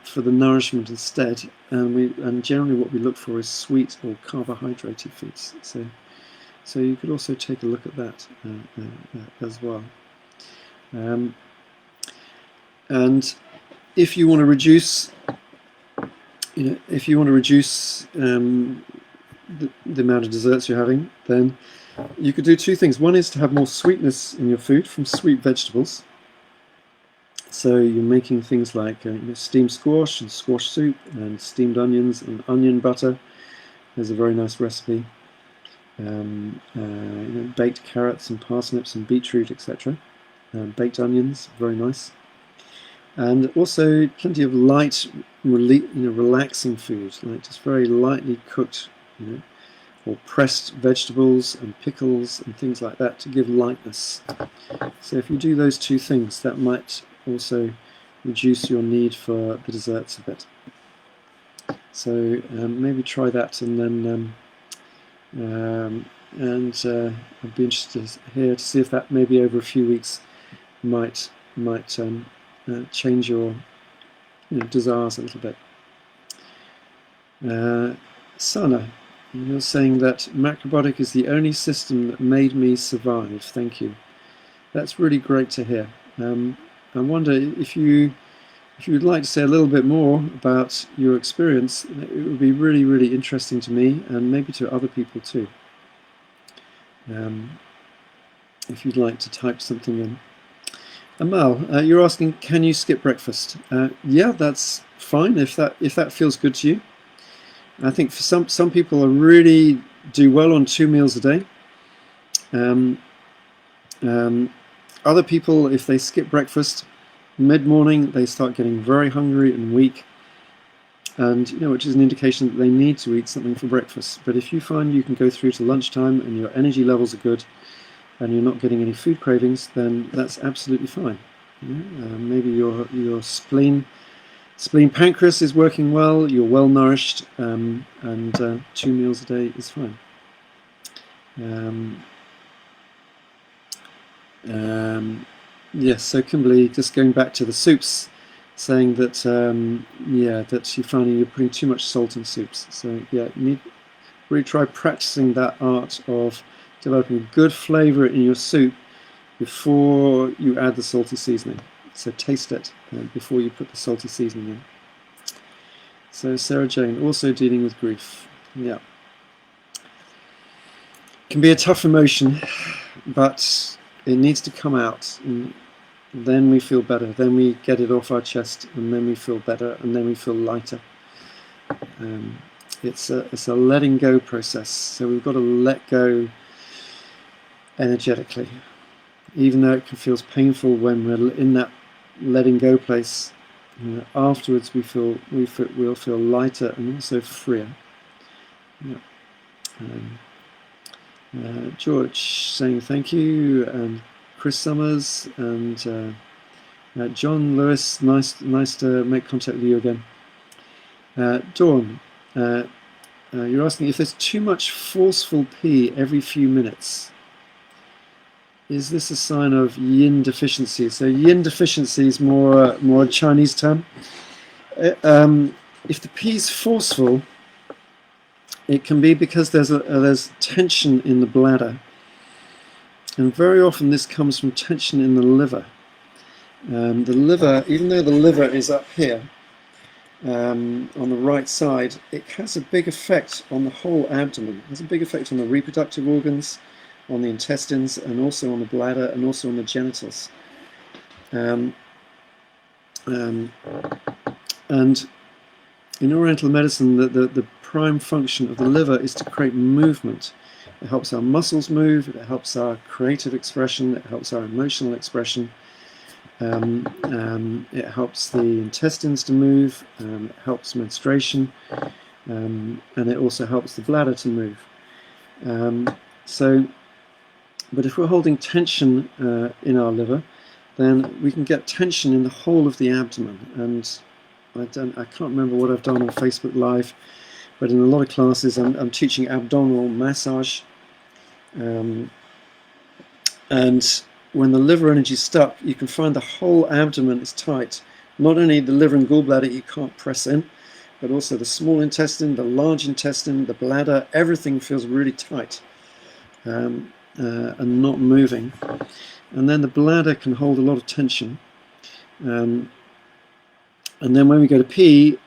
for the nourishment instead, and generally what we look for is sweet or carbohydrated foods. So you could also take a look at that as well. And if you want to reduce, the amount of desserts you're having, then you could do two things. One is to have more sweetness in your food from sweet vegetables. So you're making things like steamed squash and squash soup and steamed onions and onion butter. There's a very nice recipe. Baked carrots and parsnips and beetroot, etc. Baked onions, very nice. And also plenty of light, relaxing food, like just very lightly cooked, or pressed vegetables and pickles and things like that to give lightness. So if you do those two things, that might also reduce your need for the desserts a bit. So maybe try that, and then I'd be interested here to see if that maybe over a few weeks might change your desires a little bit. Sana, you're saying that Macrobiotic is the only system that made me survive. Thank you. That's really great to hear. I wonder if you would like to say a little bit more about your experience. It would be really, really interesting to me, and maybe to other people too. If you'd like to type something in. Amal, you're asking, can you skip breakfast? Yeah, that's fine if that feels good to you. I think for some people really do well on 2 meals a day. Other people, if they skip breakfast mid-morning, they start getting very hungry and weak, and which is an indication that they need to eat something for breakfast. But if you find you can go through to lunchtime and your energy levels are good, and you're not getting any food cravings, then that's absolutely fine. Maybe your spleen pancreas is working well, you're well nourished, and 2 meals a day is fine. Yes, so Kimberly, just going back to the soups, saying that that you're finding you're putting too much salt in soups. So yeah, you need really try practicing that art of developing a good flavour in your soup before you add the salty seasoning. So taste it before you put the salty seasoning in. So Sarah Jane, also dealing with grief. Yeah. It can be a tough emotion, but it needs to come out. And then we feel better. Then we get it off our chest, and then we feel better, and then we feel lighter. It's a letting go process. So we've got to let go energetically, even though it feels painful when we're in that letting go place. Afterwards, we'll feel lighter and also freer. Yeah. George saying thank you, and Chris Summers and John Lewis. Nice to make contact with you again. Dawn, you're asking if there's too much forceful pee every few minutes. Is this a sign of yin deficiency? So yin deficiency is more a Chinese term. If the pee is forceful, it can be because there's tension in the bladder, and very often this comes from tension in the liver. The liver, even though the liver is up here on the right side, it has a big effect on the whole abdomen. It has a big effect on the reproductive organs, on the intestines, and also on the bladder, and also on the genitals. And in Oriental medicine, the prime function of the liver is to create movement. It helps our muscles move, it helps our creative expression, it helps our emotional expression, it helps the intestines to move, it helps menstruation, and it also helps the bladder to move. So But if we're holding tension in our liver, then we can get tension in the whole of the abdomen. And I can't remember what I've done on Facebook Live, but in a lot of classes I'm teaching abdominal massage. And when the liver energy is stuck, you can find the whole abdomen is tight. Not only the liver and gallbladder you can't press in, but also the small intestine, the large intestine, the bladder, everything feels really tight and not moving. And then the bladder can hold a lot of tension. And then when we go to pee,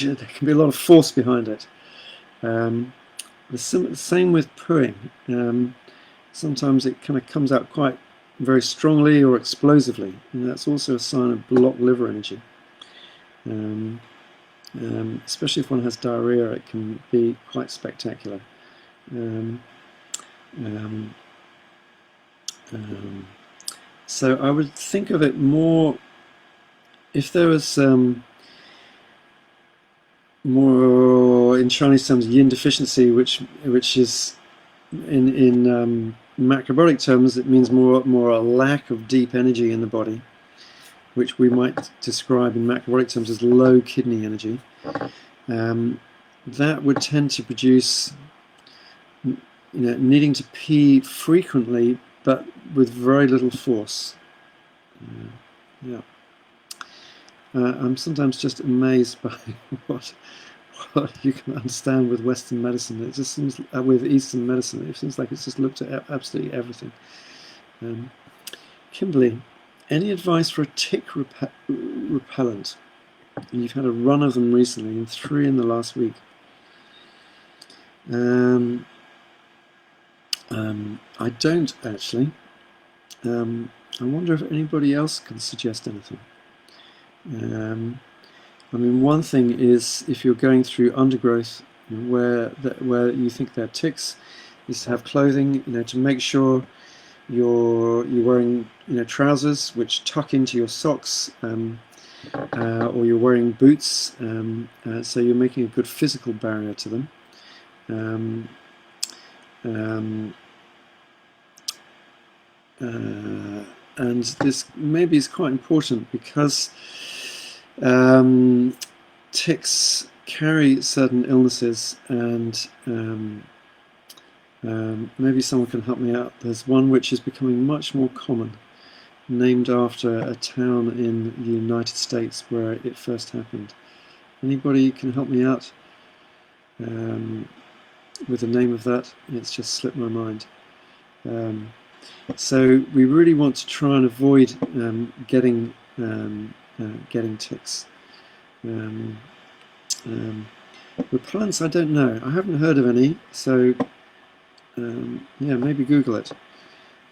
there can be a lot of force behind it. The same with pooing. Sometimes it kind of comes out quite very strongly or explosively, and that's also a sign of blocked liver energy. Especially if one has diarrhea, it can be quite spectacular. So I would think of it more, if there was more, in Chinese terms, yin deficiency, which is in macrobiotic terms, it means more a lack of deep energy in the body, which we might describe in macrobiotic terms as low kidney energy. That would tend to produce, needing to pee frequently, but with very little force. Yeah. I'm sometimes just amazed by what you can understand with Western medicine. It just seems, with Eastern medicine, it seems like it's just looked at absolutely everything. Kimberly, any advice for a tick repellent? And you've had a run of them recently, and 3 in the last week. I don't actually. I wonder if anybody else can suggest anything. I mean, one thing is, if you're going through undergrowth where you think there are ticks, is to have clothing, to make sure you're wearing trousers which tuck into your socks, or you're wearing boots, so you're making a good physical barrier to them. And this maybe is quite important because ticks carry certain illnesses, and maybe someone can help me out. There's one which is becoming much more common, named after a town in the United States where it first happened. Anybody can help me out with the name of that? It's just slipped my mind. So we really want to try and avoid getting ticks. Repellents, I don't know. I haven't heard of any. So yeah, maybe Google it.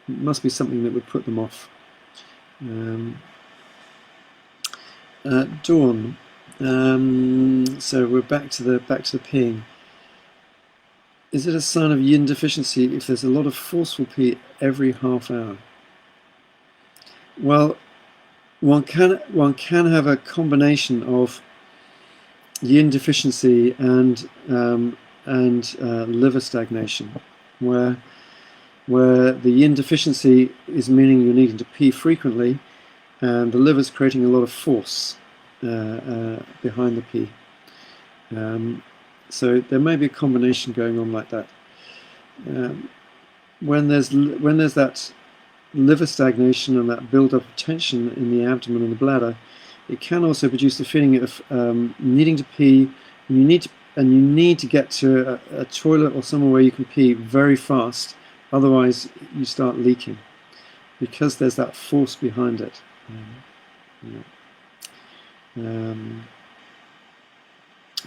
It must be something that would put them off. Dawn. So we're back to the peeing. Is it a sign of yin deficiency if there's a lot of forceful pee every half hour? Well, one can have a combination of yin deficiency and liver stagnation, where the yin deficiency is meaning you're needing to pee frequently, and the liver's creating a lot of force behind the pee. So there may be a combination going on like that. When there's that liver stagnation and that build-up of tension in the abdomen and the bladder, it can also produce the feeling of needing to pee. You need to get to a toilet or somewhere where you can pee very fast. Otherwise, you start leaking because there's that force behind it.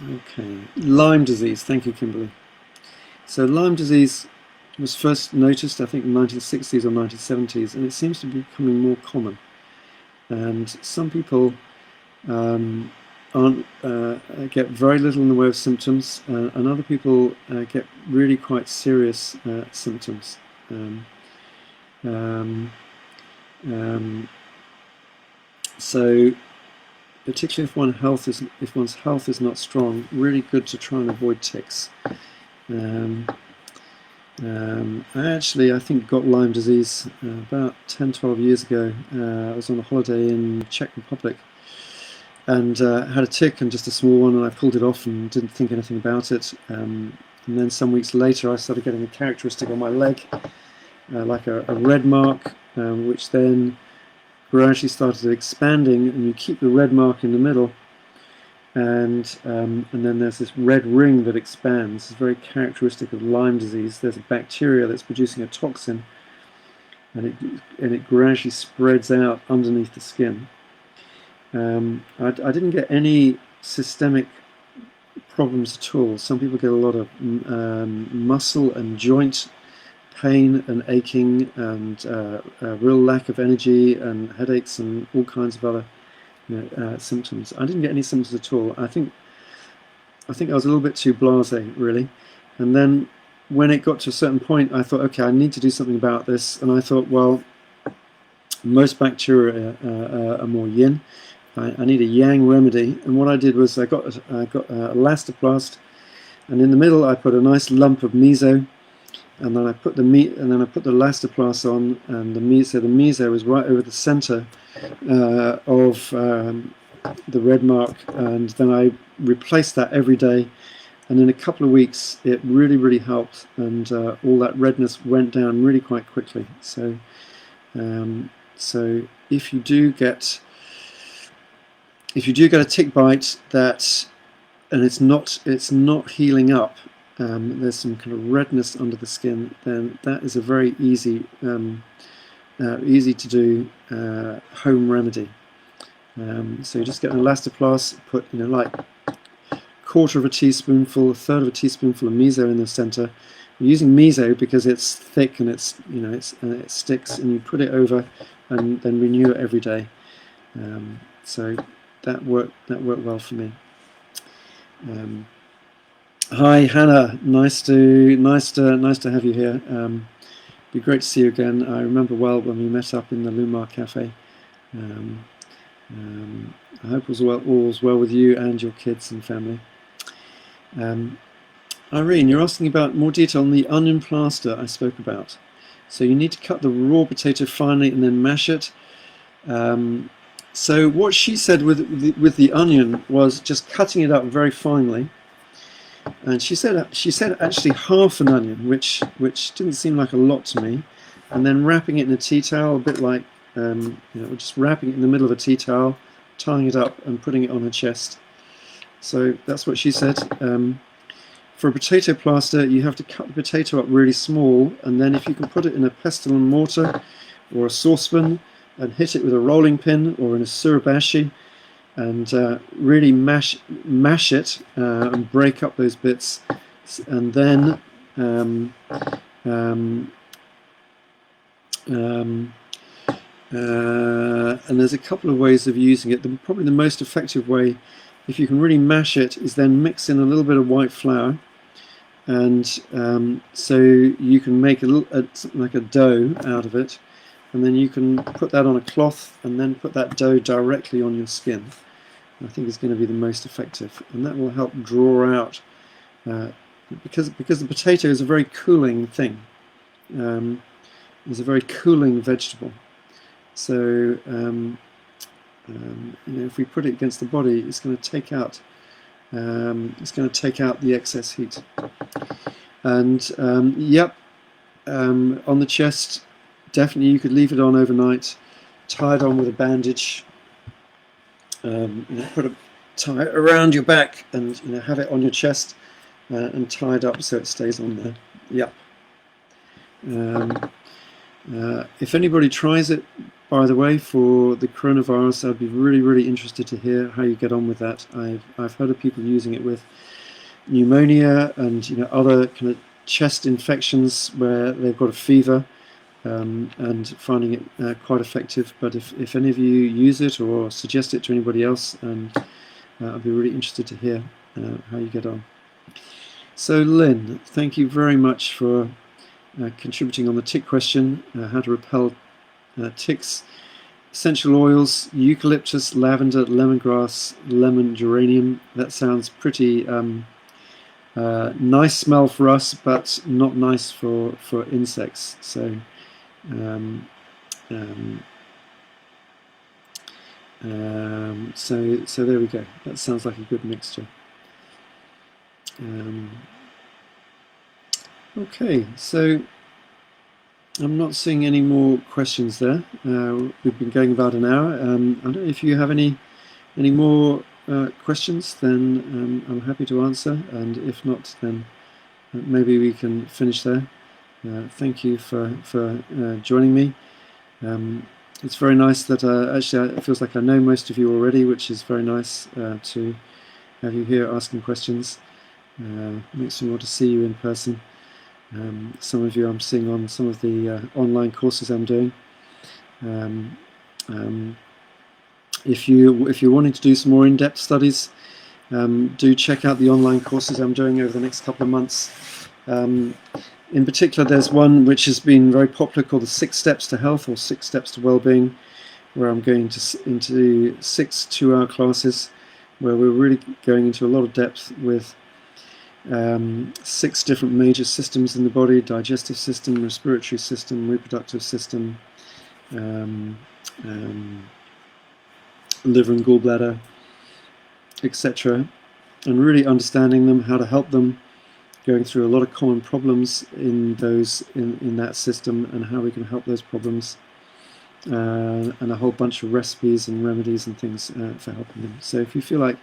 Okay, Lyme disease. Thank you, Kimberly. So Lyme disease was first noticed, I think, in the 1960s or 1970s, and it seems to be becoming more common. And some people get very little in the way of symptoms, and other people get really quite serious symptoms. So, particularly if one's health is not strong, really good to try and avoid ticks. I think got Lyme disease about 10-12 years ago. I was on a holiday in Czech Republic and had a tick, and just a small one, and I pulled it off and didn't think anything about it. And then some weeks later I started getting a characteristic on my leg, like a red mark, which then gradually started expanding, and you keep the red mark in the middle, and then there's this red ring that expands. It's very characteristic of Lyme disease. There's a bacteria that's producing a toxin, and it gradually spreads out underneath the skin. I didn't get any systemic problems at all. Some people get a lot of muscle and joint pain and aching, and a real lack of energy and headaches and all kinds of other symptoms. I didn't get any symptoms at all. I think I was a little bit too blasé, really. And then when it got to a certain point, I thought, okay, I need to do something about this. And I thought, well, most bacteria are more yin. I need a yang remedy. And what I did was I got elastoplast, and in the middle I put a nice lump of meso, and then I put the elastoplast on, and the meso was right over the center of the red mark, and then I replaced that every day, and in a couple of weeks it really helped, and all that redness went down really quite quickly. So if you do get a tick bite and it's not healing up, there's some kind of redness under the skin, then that is a very easy to do home remedy. So you just get an elastoplast, put like a quarter of a teaspoonful, a third of a teaspoonful of meso in the center. You're using meso because it's thick and it sticks, and you put it over and then renew it every day. So that worked well for me. Hi Hannah, nice to have you here. Be great to see you again. I remember well when we met up in the Lumar Cafe. I hope all's well with you and your kids and family. Irene, you're asking about more detail on the onion plaster I spoke about. So you need to cut the raw potato finely and then mash it. So what she said with the onion was just cutting it up very finely. And she said actually half an onion, which didn't seem like a lot to me, and then wrapping it in a tea towel, a bit like just wrapping it in the middle of a tea towel, tying it up and putting it on her chest. So that's what she said. For a potato plaster, you have to cut the potato up really small, and then if you can put it in a pestle and mortar or a saucepan and hit it with a rolling pin or in a surabashi, and really mash it and break up those bits, and then and there's a couple of ways of using it. Probably the most effective way, if you can really mash it, is then mix in a little bit of white flour, and so you can make like a dough out of it, and then you can put that on a cloth and then put that dough directly on your skin. I think it's going to be the most effective, and that will help draw out, because the potato is a very cooling thing. It's a very cooling vegetable. So if we put it against the body, it's going to take out the excess heat. And on the chest, definitely you could leave it on overnight, tie it on with a bandage. Tie it around your back, and have it on your chest and tied up so it stays on there. Yep. If anybody tries it, by the way, for the coronavirus, I'd be really interested to hear how you get on with that. I've heard of people using it with pneumonia and other kind of chest infections where they've got a fever, and finding it quite effective. But if any of you use it or suggest it to anybody else, I'd be really interested to hear how you get on. So Lynn, thank you very much for contributing on the tick question, how to repel ticks. Essential oils: eucalyptus, lavender, lemongrass, lemon, geranium. That sounds pretty Nice smell for us, but not nice for insects. So so there we go. That sounds like a good mixture. Okay, so I'm not seeing any more questions there. We've been going about an hour. I don't know if you have any more questions, then I'm happy to answer, and if not, then maybe we can finish there. Thank you for joining me. It's very nice that actually it feels like I know most of you already, which is very nice to have you here asking questions. Makes me want to see you in person. Some of you I'm seeing on some of the online courses I'm doing. If you're wanting to do some more in-depth studies, do check out the online courses I'm doing over the next couple of months. In particular, there's one which has been very popular called the 6 Steps to Health, or 6 Steps to Wellbeing, where I'm going into 6 2-hour classes where we're really going into a lot of depth with 6 different major systems in the body: digestive system, respiratory system, reproductive system, liver and gallbladder, etc., and really understanding them, how to help them, going through a lot of common problems in that system, and how we can help those problems, and a whole bunch of recipes and remedies and things for helping them. So if you feel like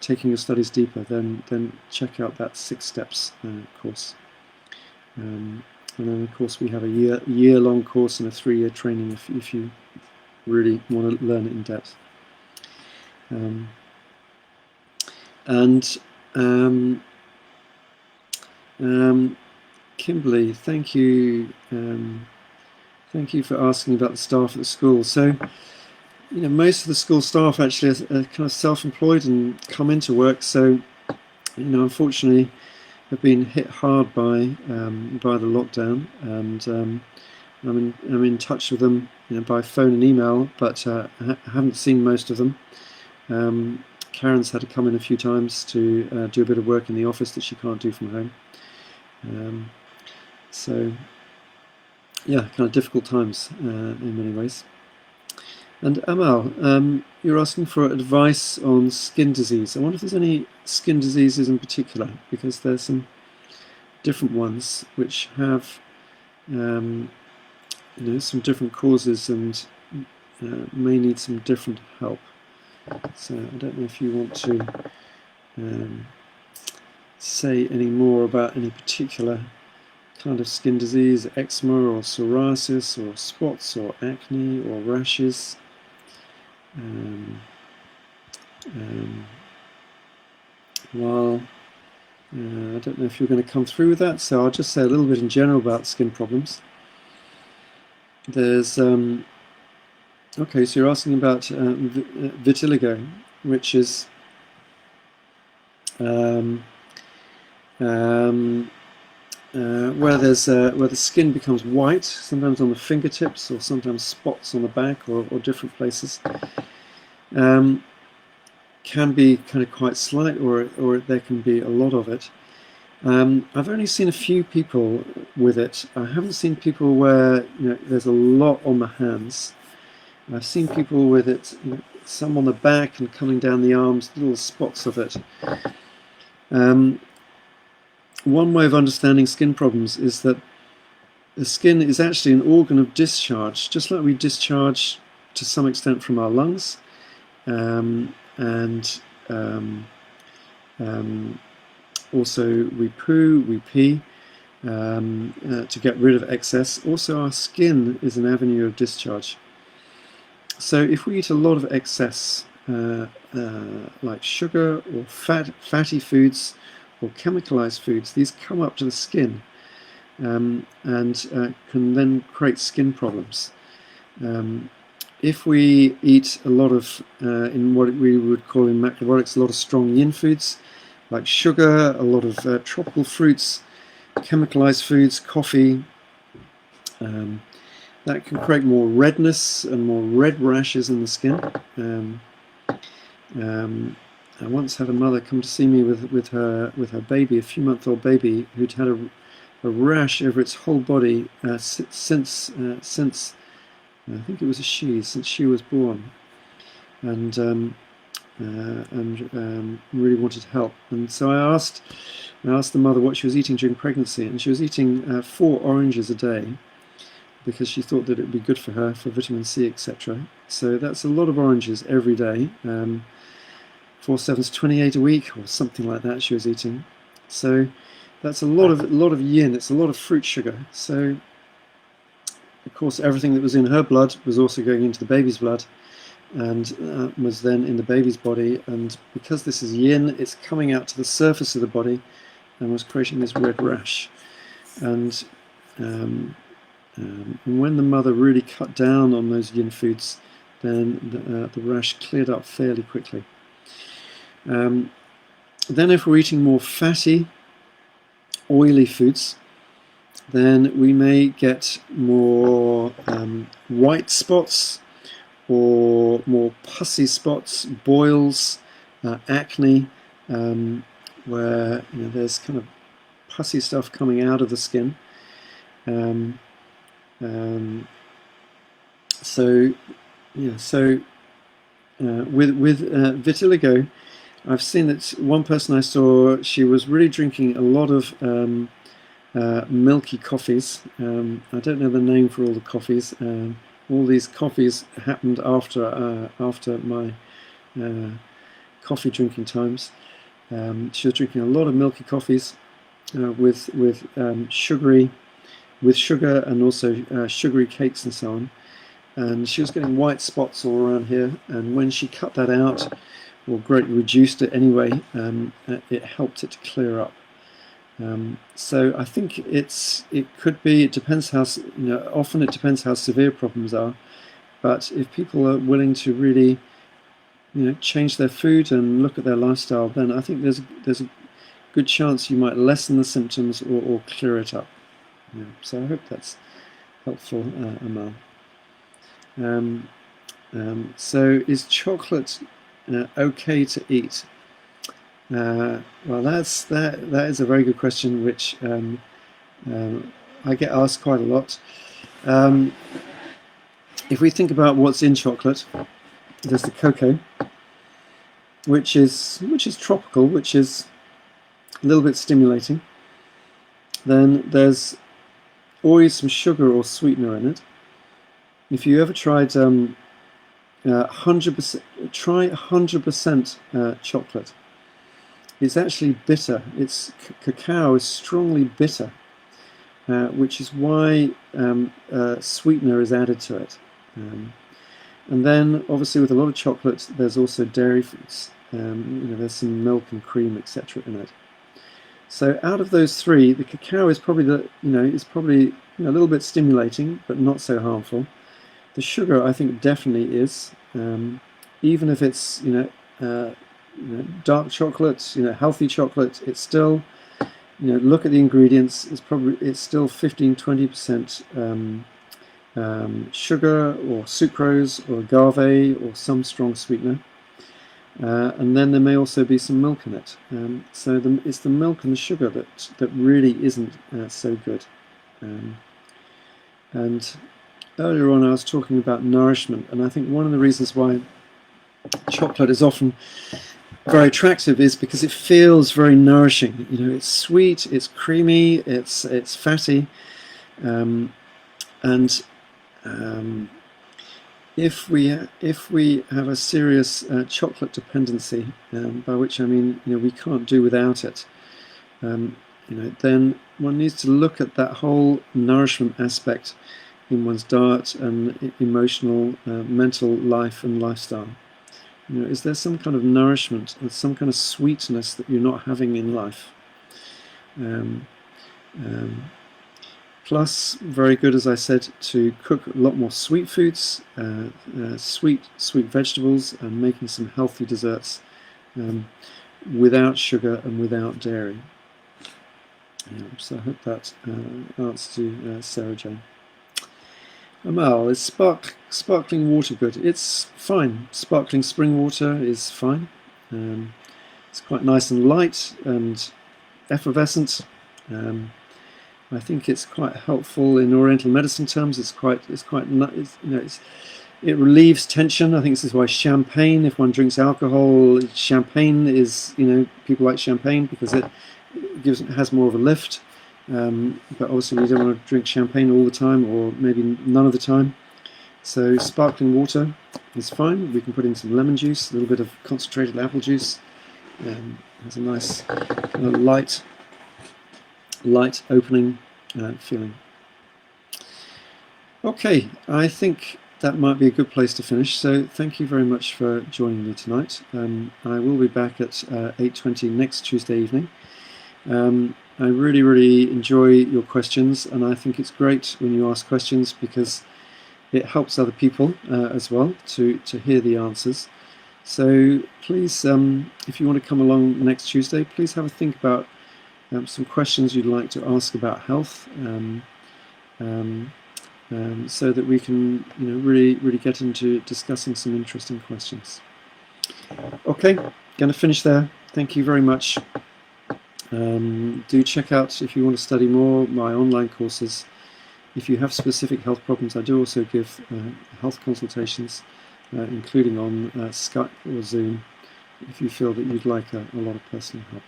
taking your studies deeper, then check out that 6 Steps course. And then of course we have a year-long course and a 3-year training if you really want to learn it in depth. Kimberly, thank you for asking about the staff at the school. So, most of the school staff actually are kind of self-employed and come into work. So, unfortunately, have been hit hard by the lockdown, and I'm in touch with them, by phone and email, but I haven't seen most of them. Karen's had to come in a few times to do a bit of work in the office that she can't do from home. So, yeah, kind of difficult times in many ways. And Amal, you're asking for advice on skin disease. I wonder if there's any skin diseases in particular, because there's some different ones which have some different causes and may need some different help. So I don't know if you want to say any more about any particular kind of skin disease: eczema or psoriasis or spots or acne or rashes. I don't know if you're going to come through with that, so I'll just say a little bit in general about skin problems. There's okay, so you're asking about vitiligo, which is where the skin becomes white, sometimes on the fingertips, or sometimes spots on the back, or different places. Can be kind of quite slight, or there can be a lot of it. I've only seen a few people with it. I haven't seen people where there's a lot on the hands. I've seen people with it, some on the back and coming down the arms, little spots of it. One way of understanding skin problems is that the skin is actually an organ of discharge, just like we discharge to some extent from our lungs, also we poo, we pee to get rid of excess. Also, our skin is an avenue of discharge. So if we eat a lot of excess, like sugar or fatty foods or chemicalized foods, these come up to the skin and can then create skin problems. If we eat a lot of, in what we would call in macrobiotics, a lot of strong yin foods, like sugar, a lot of tropical fruits, chemicalized foods, coffee, that can create more redness and more red rashes in the skin. I once had a mother come to see me with her baby, a few-month-old baby, who'd had a rash over its whole body since I think it was a she, since she was born, and really wanted help. And so I asked the mother what she was eating during pregnancy, and she was eating 4 oranges a day because she thought that it would be good for her, for vitamin C, etc. So that's a lot of oranges every day. 4 sevens, 28 a week, or something like that. She was eating. So that's a lot of yin. It's a lot of fruit sugar. So of course, everything that was in her blood was also going into the baby's blood, and was then in the baby's body. And because this is yin, it's coming out to the surface of the body and was creating this red rash. And when the mother really cut down on those yin foods, then the rash cleared up fairly quickly. Then if we're eating more fatty, oily foods, then we may get more white spots, or more pussy spots, boils, acne, where there's kind of pussy stuff coming out of the skin. With vitiligo, I've seen that one person I saw, she was really drinking a lot of milky coffees. I don't know the name for all the coffees. All these coffees happened after my coffee drinking times. She was drinking a lot of milky coffees with sugar, and also sugary cakes and so on. And she was getting white spots all around here. And when she cut that out, or greatly reduced it anyway, it helped it to clear up. So I think it could be. It depends how often it depends how severe problems are. But if people are willing to really change their food and look at their lifestyle, then I think there's a good chance you might lessen the symptoms or clear it up. So I hope that's helpful, Amal. So is chocolate okay to eat? Well, that is a very good question, which I get asked quite a lot. If we think about what's in chocolate, there's the cocoa, which is tropical, which is a little bit stimulating. Then there's always some sugar or sweetener in it. If you ever tried 100%, try 100% chocolate. It's actually bitter. Cacao is strongly bitter, which is why sweetener is added to it. And then, obviously, with a lot of chocolate, there's also dairy foods. There's some milk and cream, etc., in it. So, out of those three, the cacao is probably a little bit stimulating, but not so harmful. The sugar, I think, definitely is, even if it's dark chocolate, healthy chocolate. It's still, look at the ingredients. It's still 15-20% sugar or sucrose or agave or some strong sweetener, and then there may also be some milk in it. So it's the milk and the sugar that really isn't so good. And earlier on I was talking about nourishment, and I think one of the reasons why chocolate is often very attractive is because it feels very nourishing. It's sweet, it's creamy, it's fatty, and if we have a serious chocolate dependency, by which I mean we can't do without it, then one needs to look at that whole nourishment aspect in one's diet and emotional, mental life and lifestyle. Is there some kind of nourishment and some kind of sweetness that you're not having in life? Plus, very good, as I said, to cook a lot more sweet foods, sweet vegetables, and making some healthy desserts without sugar and without dairy. So I hope that answers to Sarah Jane. Amal, is sparkling water good? It's fine. Sparkling spring water is fine. It's quite nice and light and effervescent. I think it's quite helpful in Oriental medicine terms. It relieves tension. I think this is why champagne, if one drinks alcohol, champagne is, people like champagne because it has more of a lift. But obviously we don't want to drink champagne all the time, or maybe none of the time. So sparkling water is fine. We can put in some lemon juice, a little bit of concentrated apple juice. Has a nice kind of light opening feeling. Okay, I think that might be a good place to finish. So thank you very much for joining me tonight. I will be back at 8:20 next Tuesday evening. I really enjoy your questions, and I think it's great when you ask questions because it helps other people as well to hear the answers. So please, if you want to come along next Tuesday, please have a think about some questions you'd like to ask about health, so that we can, really get into discussing some interesting questions. Okay, going to finish there. Thank you very much. Do check out, if you want to study more, my online courses. If you have specific health problems, I do also give health consultations, including on Skype or Zoom, if you feel that you'd like a lot of personal help.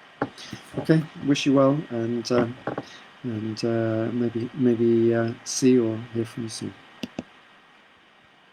Okay, wish you well, and maybe see or hear from you soon.